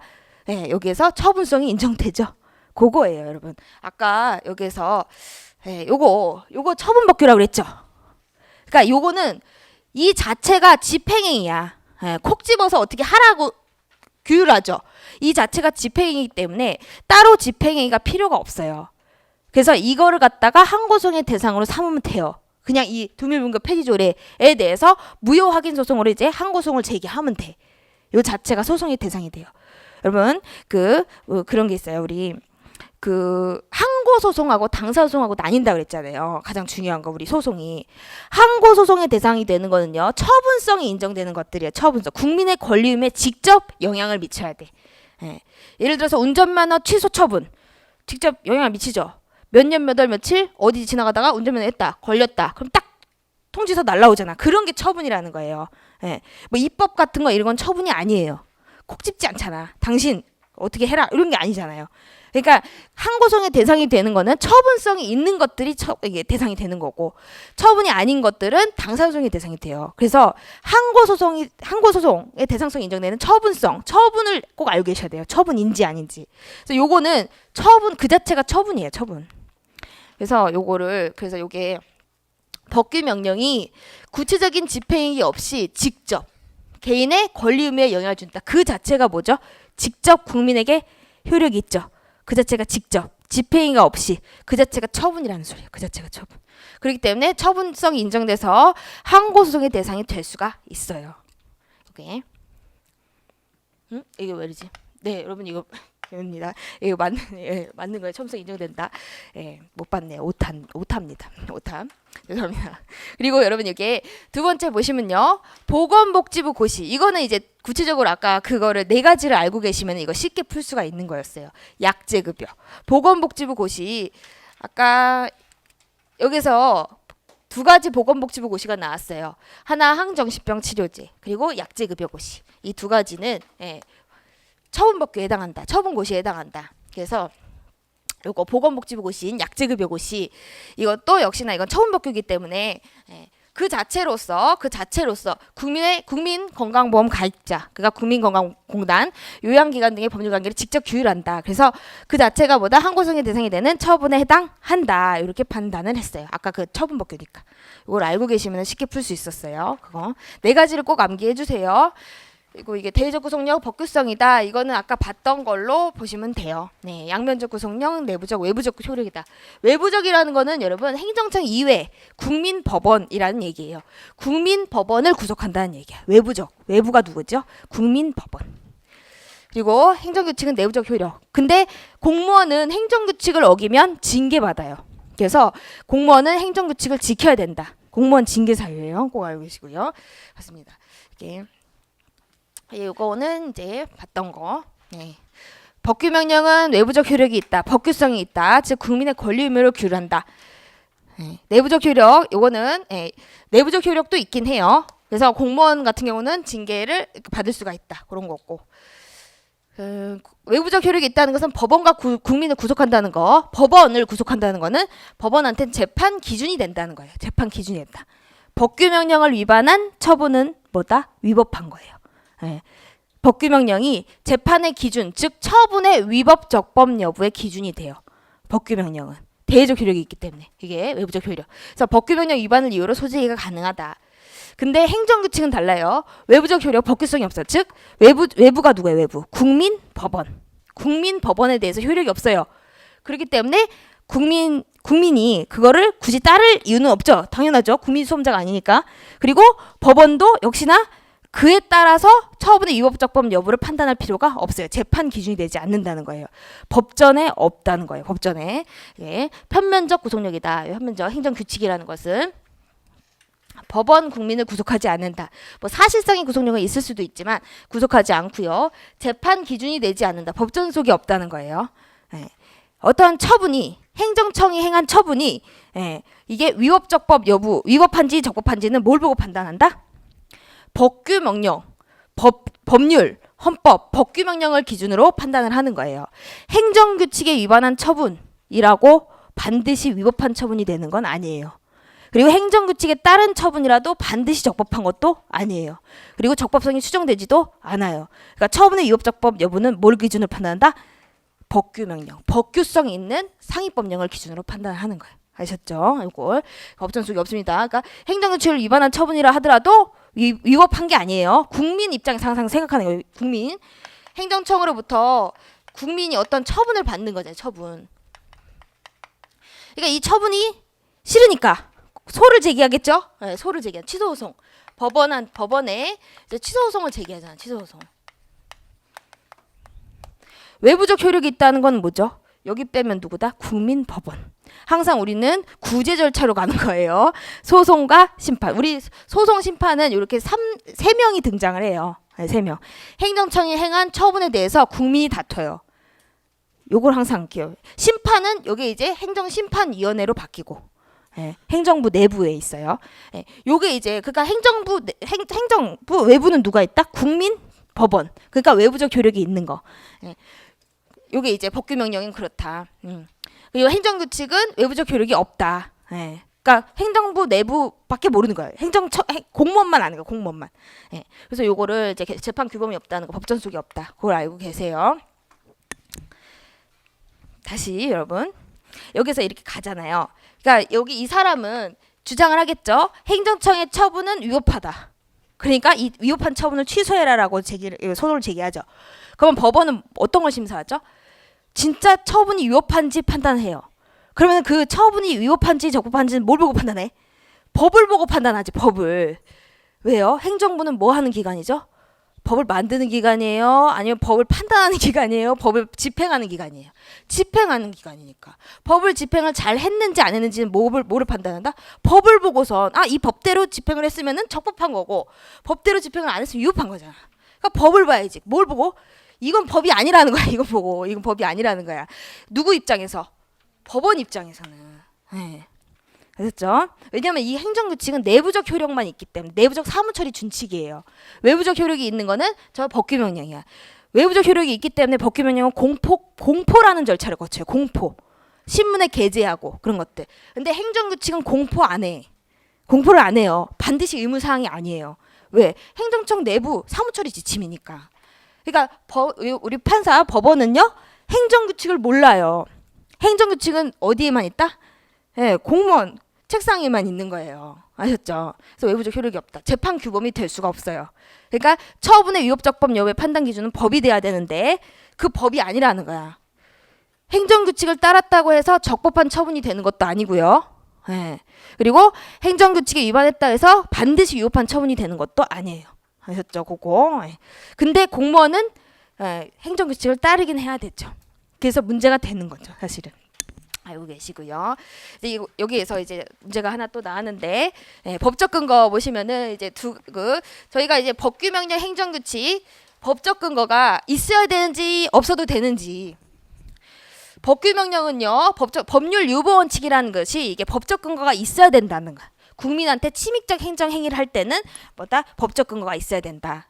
[SPEAKER 1] 여기에서 처분성이 인정되죠. 그거예요, 여러분. 아까 여기서 요거 처분법규라고 그랬죠. 그러니까 요거는 이 자체가 집행행위야. 콕 집어서 어떻게 하라고 규율하죠. 이 자체가 집행이기 때문에 따로 집행행위가 필요가 없어요. 그래서 이거를 갖다가 항고소송의 대상으로 삼으면 돼요. 그냥 이 두밀분급 폐지조례에 대해서 무효 확인 소송으로 이제 항고소송을 제기하면 돼. 이 자체가 소송의 대상이 돼요. 여러분 그런 게 있어요. 우리 항고소송하고 당사소송하고 나뉜다 그랬잖아요. 가장 중요한 거 우리 소송이. 항고소송의 대상이 되는 거는요. 처분성이 인정되는 것들이에요. 처분성. 국민의 권리임에 직접 영향을 미쳐야 돼. 예를 들어서 운전면허 취소 처분. 직접 영향을 미치죠. 몇 년 몇 월 며칠 어디 지나가다가 운전면허 했다. 걸렸다. 그럼 딱 통지서 날라오잖아. 그런 게 처분이라는 거예요. 뭐 입법 같은 거 이런 건 처분이 아니에요. 콕 집지 않잖아. 당신 어떻게 해라. 이런 게 아니잖아요. 그러니까 항고소송의 대상이 되는 거는 처분성이 있는 것들이 이게 대상이 되는 거고 처분이 아닌 것들은 당사소송의 대상이 돼요. 그래서 항고소송의 대상성이 인정되는 처분을 꼭 알고 계셔야 돼요. 처분인지 아닌지. 그래서 요거는 처분 그 자체가 처분이에요. 처분. 그래서 요게 법규 명령이 구체적인 집행이 없이 직접 개인의 권리 의무에 영향을 준다. 그 자체가 뭐죠? 직접 국민에게 효력이 있죠. 그 자체가 직접 집행위가 없이 그 자체가 처분이라는 소리예요. 그 자체가 처분. 그렇기 때문에 처분성이 인정돼서 항고소송의 대상이 될 수가 있어요. 오케이. 이게 왜 이러지? 네, 여러분 이거 입니다. 이거 맞는 거예요. 처분성 인정된다. 못 봤네. 오타입니다. 오타. 죄송합니다. 그리고 여러분 여기 두 번째 보시면요. 보건복지부 고시. 이거는 이제 구체적으로 아까 그거를 네 가지를 알고 계시면 이거 쉽게 풀 수가 있는 거였어요. 약제급여. 보건복지부 고시. 아까 여기서 두 가지 보건복지부 고시가 나왔어요. 하나 항정신병 치료제 그리고 약제급여 고시. 이 두 가지는 처분법규에 해당한다. 처분고시에 해당한다. 그래서 요거 보건복지부 고시인 약제급여 고시 이것도 역시나 이건 처분법규이기 때문에 그 자체로서 국민건강보험 가입자 그러니까 국민건강공단 요양기관 등의 법률관계를 직접 규율한다. 그래서 그 자체가 뭐다 항고소송의 대상이 되는 처분에 해당한다. 이렇게 판단을 했어요. 아까 그 처분법규니까 이걸 알고 계시면 쉽게 풀 수 있었어요. 그거 네 가지를 꼭 암기해 주세요. 그리고 이게 대외적 구속력 법규성이다. 이거는 아까 봤던 걸로 보시면 돼요. 네, 양면적 구속력, 내부적, 외부적 효력이다. 외부적이라는 거는 여러분 행정청 이외 국민법원이라는 얘기예요. 국민법원을 구속한다는 얘기야. 외부가 누구죠? 국민법원. 그리고 행정규칙은 내부적 효력. 근데 공무원은 행정규칙을 어기면 징계받아요. 그래서 공무원은 행정규칙을 지켜야 된다. 공무원 징계 사유예요. 꼭 알고 계시고요. 맞습니다. 이렇게. 이거는 이제 봤던 거. 네. 법규 명령은 내부적 효력이 있다. 법규성이 있다. 즉 국민의 권리 의무를 규율한다. 내부적 효력. 요거는 내부적 효력도 있긴 해요. 그래서 공무원 같은 경우는 징계를 받을 수가 있다. 그런 거고. 외부적 효력이 있다는 것은 법원과 국민을 구속한다는 거. 법원을 구속한다는 거는 법원한테 재판 기준이 된다는 거예요. 재판 기준이 된다. 법규 명령을 위반한 처분은 뭐다? 위법한 거예요. 법규 명령이 재판의 기준, 즉 처분의 위법 적법 여부의 기준이 돼요. 법규 명령은 대외적 효력이 있기 때문에 이게 외부적 효력. 그래서 법규 명령 위반을 이유로 소재기가 가능하다. 근데 행정규칙은 달라요. 외부적 효력, 법규성이 없어. 즉 외부가 누구예요? 외부. 국민법원에 대해서 효력이 없어요. 그렇기 때문에 국민이 그거를 굳이 따를 이유는 없죠. 당연하죠. 국민 수험자가 아니니까. 그리고 법원도 역시나 그에 따라서 처분의 위법적법 여부를 판단할 필요가 없어요. 재판 기준이 되지 않는다는 거예요. 법전에 없다는 거예요. 법전에. 편면적 구속력이다. 편면적 행정규칙이라는 것은 법원 국민을 구속하지 않는다. 뭐 사실상의 구속력은 있을 수도 있지만 구속하지 않고요. 재판 기준이 되지 않는다. 법전 속이 없다는 거예요. 어떤 처분이 행정청이 행한 처분이 이게 위법적법 여부, 위법한지 적법한지는 뭘 보고 판단한다? 법규 명령, 법률, 헌법, 법규 명령을 기준으로 판단을 하는 거예요. 행정규칙에 위반한 처분이라고 반드시 위법한 처분이 되는 건 아니에요. 그리고 행정규칙에 따른 처분이라도 반드시 적법한 것도 아니에요. 그리고 적법성이 추정되지도 않아요. 그러니까 처분의 위법적법 여부는 뭘 기준으로 판단한다? 법규 명령, 법규성이 있는 상위법령을 기준으로 판단하는 거예요. 아셨죠? 이걸 법전 속에 없습니다. 그러니까 행정규칙을 위반한 처분이라 하더라도 위법한 게 아니에요. 국민 입장에서 항상 생각하는 거예요. 국민. 행정청으로부터 국민이 어떤 처분을 받는 거잖아요. 처분. 그러니까 이 처분이 싫으니까 소를 제기하겠죠. 네, 소를 제기한 취소소송. 법원에 이제 취소소송을 제기하잖아. 취소소송. 외부적 효력이 있다는 건 뭐죠? 여기 빼면 누구다? 국민법원. 항상 우리는 구제 절차로 가는 거예요. 소송과 심판. 우리 소송 심판은 이렇게 3명이 등장을 해요. 네, 3명. 행정청이 행한 처분에 대해서 국민이 다퉈요. 요걸 항상 기억. 심판은 여기 이제 행정심판위원회로 바뀌고, 예, 행정부 내부에 있어요. 예, 요게 이제 그러니까 행정부 외부는 누가 있다? 국민법원. 그러니까 외부적 효력이 있는 거. 예, 요게 이제 법규명령은 그렇다. 그리고 행정규칙은 외부적 효력이 없다. 예. 그러니까 행정부 내부밖에 모르는 거예요. 공무원만 아는 거예요. 공무원만. 예. 그래서 요거를 이제 재판 규범이 없다는 거, 법전속이 없다. 그걸 알고 계세요. 다시 여러분 여기서 이렇게 가잖아요. 그러니까 여기 이 사람은 주장을 하겠죠. 행정청의 처분은 위법하다. 그러니까 이 위법한 처분을 취소해라라고 소송을 제기하죠. 그러면 법원은 어떤 걸 심사하죠? 진짜 처분이 위법한지 판단해요. 그러면 그 처분이 위법한지 적법한지는 뭘 보고 판단해? 법을 보고 판단하지. 법을. 왜요? 행정부는 뭐 하는 기관이죠? 법을 만드는 기관이에요? 아니면 법을 판단하는 기관이에요? 법을 집행하는 기관이에요? 집행하는 기관이니까. 법을 집행을 잘 했는지 안 했는지는 뭐를 판단한다? 법을 보고선 이 법대로 집행을 했으면은 적법한 거고 법대로 집행을 안 했으면 위법한 거잖아. 그러니까 법을 봐야지. 뭘 보고? 이건 법이 아니라는 거야. 이거 보고. 이건 법이 아니라는 거야. 누구 입장에서? 법원 입장에서는. 네. 그렇죠? 왜냐하면 이 행정규칙은 내부적 효력만 있기 때문에 내부적 사무처리 준칙이에요. 외부적 효력이 있는 거는 저 법규명령이야. 외부적 효력이 있기 때문에 법규명령은 공포라는 절차를 거쳐요. 공포. 신문에 게재하고 그런 것들. 근데 행정규칙은 공포 안 해. 공포를 안 해요. 반드시 의무사항이 아니에요. 왜? 행정청 내부 사무처리 지침이니까. 그러니까 우리 판사 법원은요. 행정규칙을 몰라요. 행정규칙은 어디에만 있다? 예, 공무원 책상에만 있는 거예요. 아셨죠? 그래서 외부적 효력이 없다. 재판 규범이 될 수가 없어요. 그러니까 처분의 위법적법 여부의 판단 기준은 법이 돼야 되는데 그 법이 아니라는 거야. 행정규칙을 따랐다고 해서 적법한 처분이 되는 것도 아니고요. 예. 그리고 행정규칙에 위반했다 해서 반드시 위법한 처분이 되는 것도 아니에요. 아셨죠? 그거. 예. 근데 공무원은 행정규칙을 따르긴 해야 되죠. 그래서 문제가 되는 거죠. 사실은. 알고 계시고요. 이제 여기에서 이제 문제가 하나 또 나왔는데 법적 근거 보시면은 이제 저희가 이제 법규명령 행정규칙 법적 근거가 있어야 되는지 없어도 되는지. 법규명령은요 법률 유보 원칙이라는 것이 이게 법적 근거가 있어야 된다는 거. 국민한테 침입적 행정 행위를 할 때는 뭐다 법적 근거가 있어야 된다.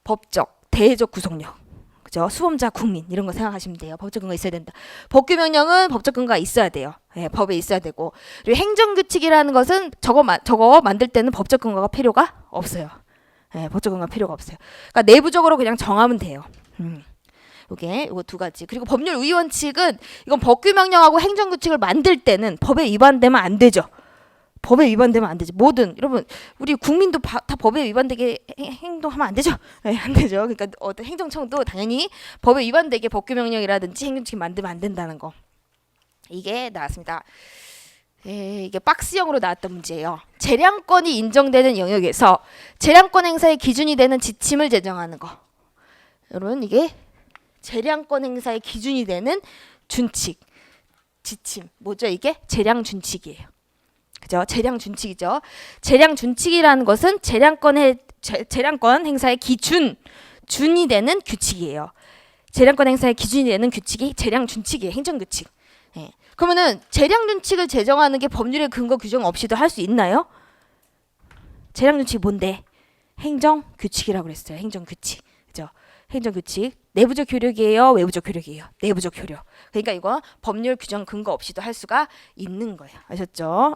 [SPEAKER 1] 법적 대외적 구속력. 그죠? 수범자 국민 이런 거 생각하시면 돼요. 법적 근거 있어야 된다. 법규명령은 법적 근거가 있어야 돼요. 법에 있어야 되고 그리고 행정규칙이라는 것은 저거 만들 때는 법적 근거가 필요가 없어요. 법적 근거가 필요가 없어요. 그러니까 내부적으로 그냥 정하면 돼요. 이거 두 가지. 그리고 법률 우위 원칙은 이건 법규명령하고 행정규칙을 만들 때는 법에 위반되면 안 되죠. 법에 위반되면 안 되지. 뭐든 여러분 우리 국민도 다 법에 위반되게 행동하면 안 되죠. 안 되죠. 그러니까 어떤 행정청도 당연히 법에 위반되게 법규명령이라든지 행정규칙 만들면 안 된다는 거. 이게 나왔습니다. 이게 박스형으로 나왔던 문제예요. 재량권이 인정되는 영역에서 재량권 행사의 기준이 되는 지침을 제정하는 거. 여러분 이게 재량권 행사의 기준이 되는 준칙, 지침. 뭐죠? 이게 재량준칙이에요. 그죠? 재량준칙이죠. 재량준칙이라는 것은 재량권 행사의 준이 되는 규칙이에요. 재량권 행사의 기준이 되는 규칙이 재량준칙이에요. 행정규칙. 그러면은 재량준칙을 제정하는 게 법률의 근거 규정 없이도 할 수 있나요? 재량준칙이 뭔데? 행정규칙이라고 그랬어요. 행정규칙. 그죠? 행정규칙. 내부적 효력이에요? 외부적 효력이에요? 내부적 효력. 그러니까 이거 법률 규정 근거 없이도 할 수가 있는 거예요. 아셨죠?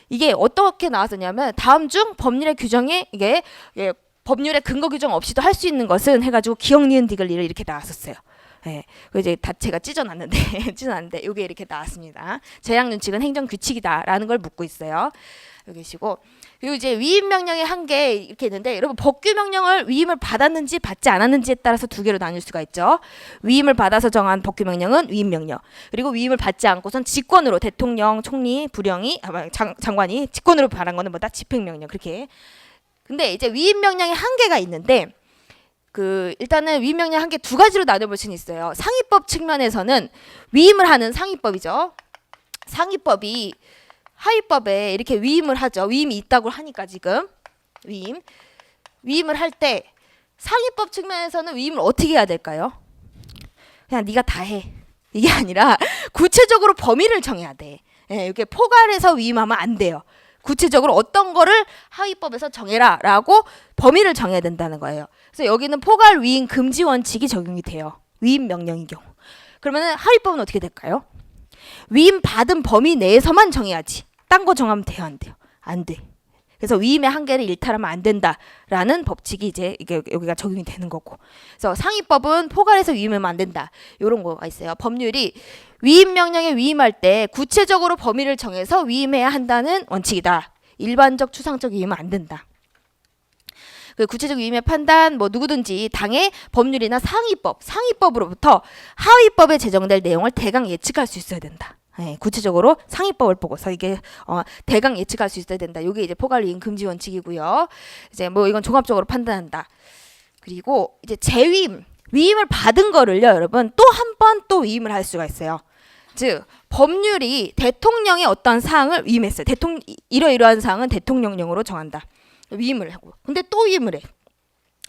[SPEAKER 1] 이게 어떻게 나왔었냐면 다음 중 법률의 규정에 법률의 근거 규정 없이도 할 수 있는 것은 해가지고 기억 니은 디귿 리를 이렇게 나왔었어요. 예. 그 이제 다 제가 찢어놨는데 찢어놨는데 이게 이렇게 나왔습니다. 재량윤칙은 행정규칙이다라는 걸 묻고 있어요. 여기 계시고 그리고 이제 위임 명령의 한계 이렇게 있는데 여러분 법규 명령을 위임을 받았는지 받지 않았는지에 따라서 두 개로 나눌 수가 있죠. 위임을 받아서 정한 법규 명령은 위임 명령. 그리고 위임을 받지 않고선 직권으로 대통령, 총리, 부령이 장관이 직권으로 발한 거는 뭐다? 집행 명령. 그렇게. 근데 이제 위임 명령의 한계가 있는데 그 일단은 위임 명령 한계 두 가지로 나눠볼 수는 있어요. 상위법 측면에서는 위임을 하는 상위법이죠. 상위법이 하위법에 이렇게 위임을 하죠. 위임이 있다고 하니까 지금 위임을 할 때 상위법 측면에서는 위임을 어떻게 해야 될까요? 그냥 네가 다 해. 이게 아니라 구체적으로 범위를 정해야 돼. 예, 이렇게 포괄해서 위임하면 안 돼요. 구체적으로 어떤 거를 하위법에서 정해라라고 범위를 정해야 된다는 거예요. 그래서 여기는 포괄 위임 금지 원칙이 적용이 돼요. 위임 명령의 경우. 그러면 하위법은 어떻게 될까요? 위임 받은 범위 내에서만 정해야지. 딴 거 정하면 돼요, 안 돼요? 안 돼. 그래서 위임의 한계를 일탈하면 안 된다라는 법칙이 이제 이게 여기가 적용이 되는 거고. 그래서 상위법은 포괄해서 위임하면 안 된다. 이런 거가 있어요. 법률이 위임 명령에 위임할 때 구체적으로 범위를 정해서 위임해야 한다는 원칙이다. 일반적 추상적 위임은 안 된다. 그 구체적 위임의 판단 뭐 누구든지 당의 법률이나 상위법으로부터 하위법에 제정될 내용을 대강 예측할 수 있어야 된다. 네, 구체적으로 상위법을 보고서 이게 대강 예측할 수 있어야 된다. 이게 이제 포괄 위임 금지 원칙이고요. 이제 뭐 이건 종합적으로 판단한다. 그리고 이제 재위임, 위임을 받은 거를요, 여러분 또 한 번 또 위임을 할 수가 있어요. 즉 법률이 대통령의 어떤 사항을 위임했어요. 이러이러한 사항은 대통령령으로 정한다. 위임을 하고. 근데 또 위임을 해.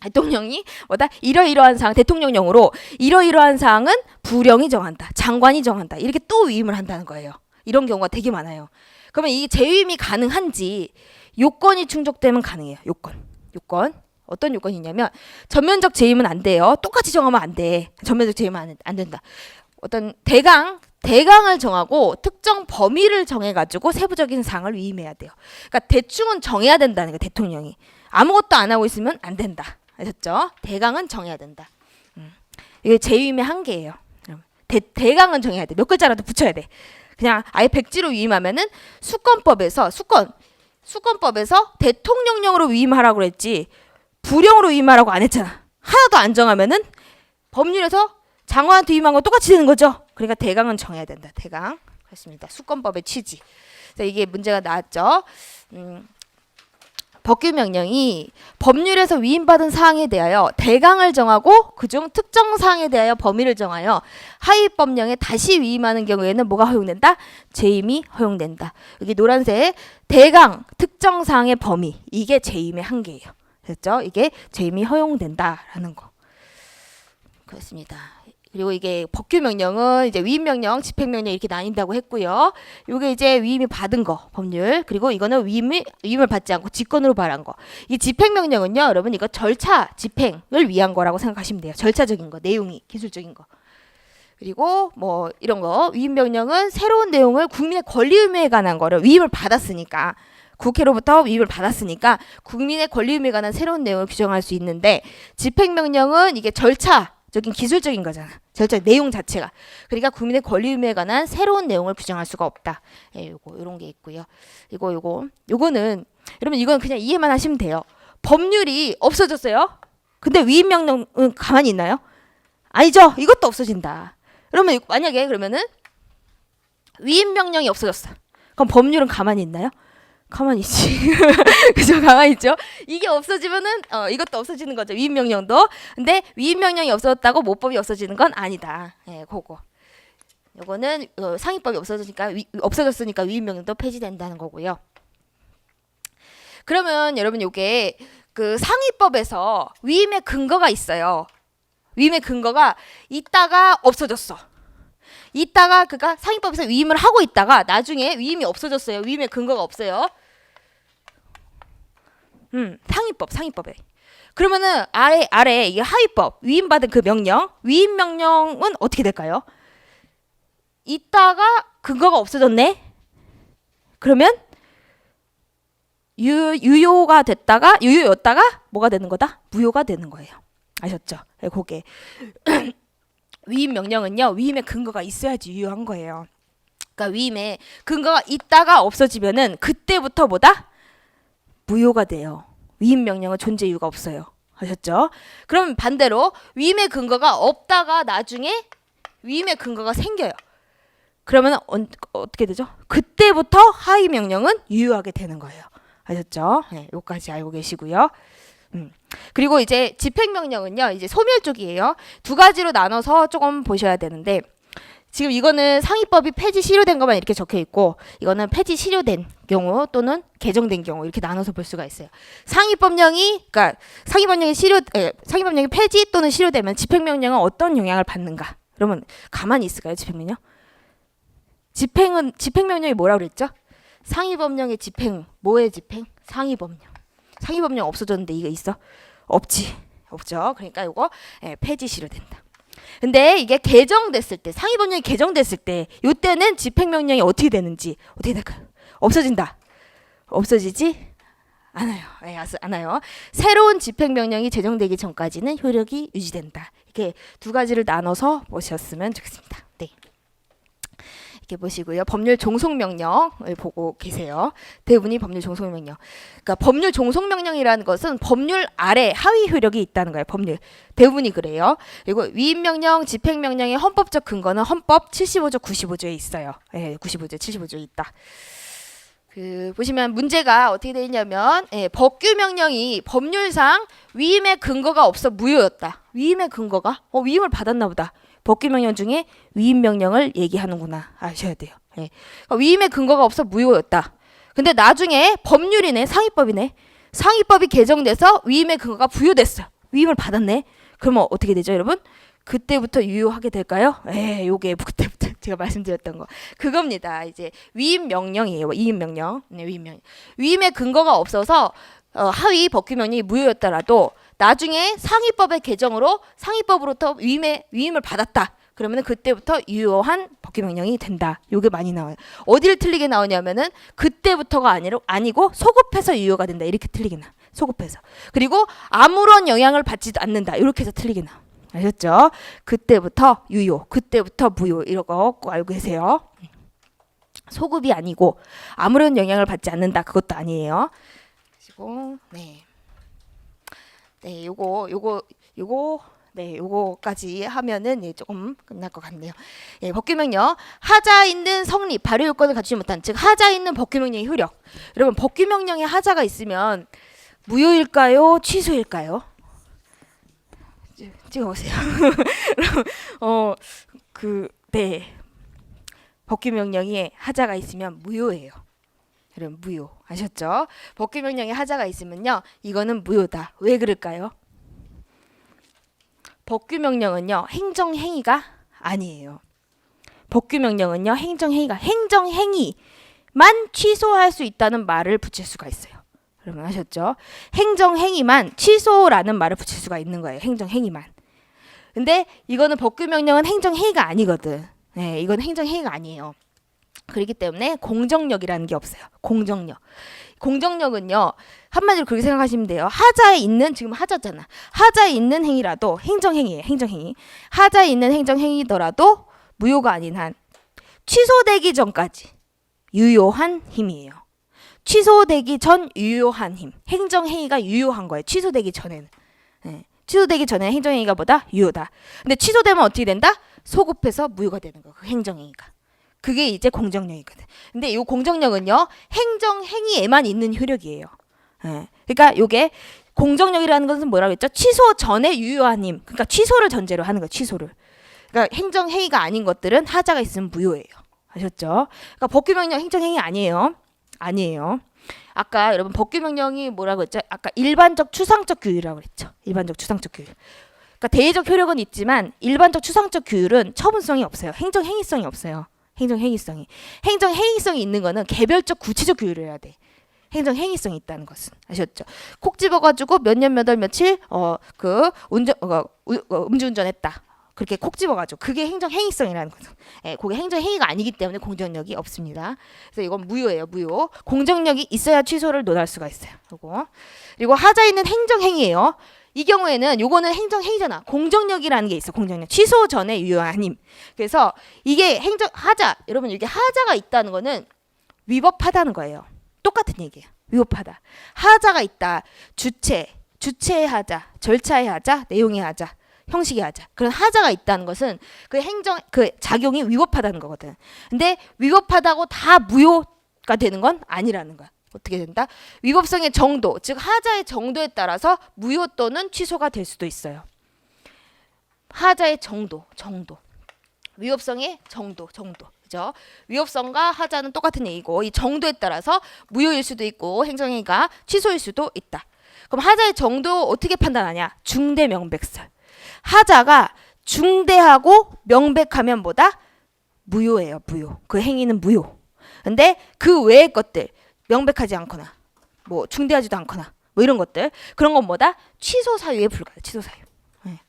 [SPEAKER 1] 대통령이 뭐다? 이러이러한 사항 대통령령으로 이러이러한 사항은 부령이 정한다. 장관이 정한다. 이렇게 또 위임을 한다는 거예요. 이런 경우가 되게 많아요. 그러면 이 재위임이 가능한지 요건이 충족되면 가능해요. 요건. 어떤 요건이 있냐면 전면적 재임은 안 돼요. 똑같이 정하면 안 돼. 전면적 재임은 안 된다. 어떤 대강을 정하고 특정 범위를 정해가지고 세부적인 사항을 위임해야 돼요. 그러니까 대충은 정해야 된다는 거예요. 대통령이. 아무것도 안 하고 있으면 안 된다. 아셨죠? 대강은 정해야 된다. 이게 재위임의 한계예요. 대강은 정해야 돼. 몇 글자라도 붙여야 돼. 그냥 아예 백지로 위임하면은 수권법에서 대통령령으로 위임하라고 그랬지 부령으로 위임하라고 안 했잖아. 하나도 안 정하면은 법률에서 장관한테 위임한 거 똑같이 되는 거죠. 그러니까 대강은 정해야 된다. 대강. 그렇습니다. 수권법의 취지. 그래서 이게 문제가 나왔죠. 법규 명령이 법률에서 위임받은 사항에 대하여 대강을 정하고 그중 특정 사항에 대하여 범위를 정하여 하위법령에 다시 위임하는 경우에는 뭐가 허용된다? 재임이 허용된다. 여기 노란색 대강 특정 사항의 범위 이게 재임의 한계예요. 됐죠? 이게 재임이 허용된다라는 거. 그렇습니다. 그리고 이게 법규 명령은 이제 위임 명령, 집행 명령 이렇게 나뉜다고 했고요. 요게 이제 위임이 받은 거 법률 그리고 이거는 위임을 받지 않고 직권으로 발한 거. 이 집행 명령은요, 여러분 이거 절차 집행을 위한 거라고 생각하시면 돼요. 절차적인 거, 내용이 기술적인 거. 그리고 뭐 이런 거 위임 명령은 새로운 내용을 국민의 권리 의무에 관한 거를 위임을 받았으니까. 국회로부터 위임을 받았으니까 국민의 권리 의무에 관한 새로운 내용을 규정할 수 있는데 집행 명령은 이게 절차적인 기술적인 거잖아. 절차 내용 자체가. 그러니까 국민의 권리 의무에 관한 새로운 내용을 규정할 수가 없다. 예, 요런 게 있고요. 요거는 여러분 이건 그냥 이해만 하시면 돼요. 법률이 없어졌어요. 근데 위임 명령은 가만히 있나요? 아니죠. 이것도 없어진다. 그러면 만약에 그러면은 위임 명령이 없어졌어. 그럼 법률은 가만히 있나요? 가만히 있지. 그죠? 가만히 있죠. 이게 없어지면은 이것도 없어지는 거죠. 위임 명령도. 근데 위임 명령이 없어졌다고 모법이 없어지는 건 아니다. 예, 그거. 요거는 상위법이 없어졌으니까 위임 명령도 폐지된다는 거고요. 그러면 여러분 요게 그 상위법에서 위임의 근거가 있어요. 위임의 근거가 있다가 없어졌어. 있다가 그가 상위법에서 위임을 하고 있다가 나중에 위임이 없어졌어요. 위임의 근거가 없어요. 상위법에. 그러면은 아래 이 하위법 위임받은 그 명령, 위임 명령은 어떻게 될까요? 있다가 근거가 없어졌네. 그러면 유효였다가 뭐가 되는 거다? 무효가 되는 거예요. 아셨죠? 그게 위임 명령은요, 위임의 근거가 있어야지 유효한 거예요. 그러니까 위임에 근거가 있다가 없어지면은 그때부터 뭐다? 무효가 돼요. 위임 명령은 존재 이유가 없어요. 아셨죠? 그럼 반대로 위임의 근거가 없다가 나중에 위임의 근거가 생겨요. 그러면 어떻게 되죠? 그때부터 하위 명령은 유효하게 되는 거예요. 아셨죠? 네, 여기까지 알고 계시고요. 그리고 이제 집행명령은요, 이제 소멸 쪽이에요. 두 가지로 나눠서 조금 보셔야 되는데, 지금 이거는 상위법이 폐지 실효된 것만 이렇게 적혀 있고, 이거는 폐지 실효된 경우 또는 개정된 경우 이렇게 나눠서 볼 수가 있어요. 상위법령이 상위법령이 폐지 또는 실효되면 집행명령은 어떤 영향을 받는가? 그러면 가만히 있을까요, 집행명령? 집행명령이 뭐라고 그랬죠? 상위법령의 집행, 뭐의 집행? 상위법령. 상위법령 없어졌는데 이거 있어? 없죠. 그러니까 이거 폐지 실효된다. 근데 이게 개정됐을 때, 상위법령이 개정됐을 때, 이때는 집행명령이 어떻게 되는지 어떻게 될까요? 없어진다. 없어지지 않아요. 새로운 집행명령이 제정되기 전까지는 효력이 유지된다. 이렇게 두 가지를 나눠서 보셨으면 좋겠습니다. 네. 이렇게 보시고요. 법률 종속명령을 보고 계세요. 대부분이 법률 종속명령. 그러니까 법률 종속명령이라는 것은 법률 아래 하위 효력이 있다는 거예요. 법률. 대부분이 그래요. 그리고 위임명령, 집행명령의 헌법적 근거는 헌법 75조, 95조에 있어요. 95조, 75조에 있다. 보시면 문제가 어떻게 되어 있냐면 법규명령이 법률상 위임의 근거가 없어 무효였다. 위임의 근거가? 위임을 받았나 보다. 법규명령 중에 위임명령을 얘기하는구나 아셔야 돼요. 그러니까 위임의 근거가 없어 무효였다. 근데 나중에 법률이네, 상위법이네. 상위법이 개정돼서 위임의 근거가 부여됐어. 위임을 받았네. 그러면 어떻게 되죠, 여러분? 그때부터 유효하게 될까요? 요게 그때부터 제가 말씀드렸던 거 그겁니다. 이제 위임명령이에요. 위임명령. 네, 위임명. 위임의 근거가 없어서 하위 법규명령이 무효였더라도 나중에 상위법의 개정으로 상위법으로부터 위임을 받았다. 그러면 그때부터 유효한 법규명령이 된다. 요게 많이 나와요. 어디를 틀리게 나오냐면은 그때부터가 아니고 소급해서 유효가 된다. 이렇게 틀리게 나와. 소급해서. 그리고 아무런 영향을 받지도 않는다. 이렇게 해서 틀리게 나와. 아셨죠? 그때부터 유효, 그때부터 무효 이거 꼭 알고 계세요. 소급이 아니고 아무런 영향을 받지 않는다. 그것도 아니에요. 그리고 요거까지 하면은 조금 끝날 것 같네요. 법규명령 하자 있는 성립 발효 요건을 갖추지 못한 즉 하자 있는 법규명령의 효력. 여러분 법규명령에 하자가 있으면 무효일까요? 취소일까요? 찍어보세요. 법규명령에 하자가 있으면 무효예요. 여러분 무효 아셨죠? 법규명령에 하자가 있으면요 이거는 무효다. 왜 그럴까요? 법규명령은요 행정행위가 아니에요. 법규명령은요 행정행위만 취소할 수 있다는 말을 붙일 수가 있어요. 여러분 아셨죠? 행정행위만 취소라는 말을 붙일 수가 있는 거예요. 행정행위만. 근데 이거는 법규명령은 행정행위가 아니거든. 이건 행정행위가 아니에요. 그렇기 때문에 공정력이라는 게 없어요. 공정력은요 한마디로 그렇게 생각하시면 돼요. 하자에 있는 지금 하자잖아. 하자에 있는 행위라도 행정행위예요. 행정행위. 하자에 있는 행정행위더라도 무효가 아닌 한 취소되기 전까지 유효한 힘이에요. 취소되기 전 유효한 힘. 행정행위가 유효한 거예요. 취소되기 전에는. 취소되기 전에 행정행위가 보다 유효다. 근데 취소되면 어떻게 된다? 소급해서 무효가 되는 거예요. 그 행정행위가. 그게 이제 공정력이거든. 근데 이 공정력은요 행정행위에만 있는 효력이에요. 그러니까 이게 공정력이라는 것은 뭐라고 했죠? 취소 전에 유효한 힘. 그러니까 취소를 전제로 하는 거예요. 취소를. 그러니까 행정행위가 아닌 것들은 하자가 있으면 무효예요. 아셨죠? 그러니까 법규명령 행정행위 아니에요. 아까 여러분 법규명령이 뭐라고 했죠? 아까 일반적 추상적 규율이라고 그랬죠. 일반적 추상적 규율. 그러니까 대의적 효력은 있지만 일반적 추상적 규율은 처분성이 없어요. 행정행위성이 없어요. 행정행위성이 있는 거는 개별적 구체적 규율을 해야 돼. 행정행위성이 있다는 것은 아셨죠? 콕 집어가지고 몇 년 몇 월 며칠 음주운전했다. 그렇게 콕 집어가지고 그게 행정행위성이라는 거죠. 그게 행정행위가 아니기 때문에 공정력이 없습니다. 그래서 이건 무효예요. 무효. 공정력이 있어야 취소를 논할 수가 있어요. 그리고 하자 있는 행정행위예요. 이 경우에는 요거는 행정행위잖아. 공정력이라는 게 있어. 공정력. 취소 전에 유효 아님. 그래서 이게 하자. 여러분 이게 하자가 있다는 거는 위법하다는 거예요. 똑같은 얘기예요. 위법하다. 하자가 있다. 주체의 하자, 절차의 하자, 내용의 하자, 형식의 하자. 그런 하자가 있다는 것은 그 작용이 위법하다는 거거든. 근데 위법하다고 다 무효가 되는 건 아니라는 거야. 어떻게 된다? 위법성의 정도, 즉 하자의 정도에 따라서 무효 또는 취소가 될 수도 있어요. 하자의 정도. 위법성의 정도. 그죠? 위법성과 하자는 똑같은 얘기고 이 정도에 따라서 무효일 수도 있고 행정행위가 취소일 수도 있다. 그럼 하자의 정도 어떻게 판단하냐? 중대 명백설. 하자가 중대하고 명백하면 뭐다? 무효예요. 무효. 그 행위는 무효. 근데 그 외의 것들 명백하지 않거나 뭐 중대하지도 않거나 뭐 이런 것들 그런 건 뭐다? 취소 사유에 불과해. 취소 사유. 네.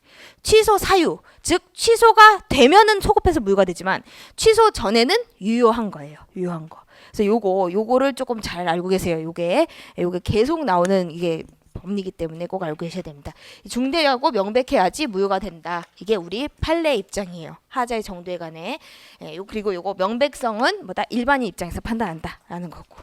[SPEAKER 1] 취소 사유. 즉 취소가 되면은 소급해서 무효가 되지만 취소 전에는 유효한 거예요. 유효한 거. 그래서 요거를 조금 잘 알고 계세요. 요게 계속 나오는 이게 법리이기 때문에 꼭 알고 계셔야 됩니다. 중대하고 명백해야지 무효가 된다. 이게 우리 판례 입장이에요. 하자의 정도에 관해. 그리고 요거 명백성은 뭐다? 일반인 입장에서 판단한다라는 거고.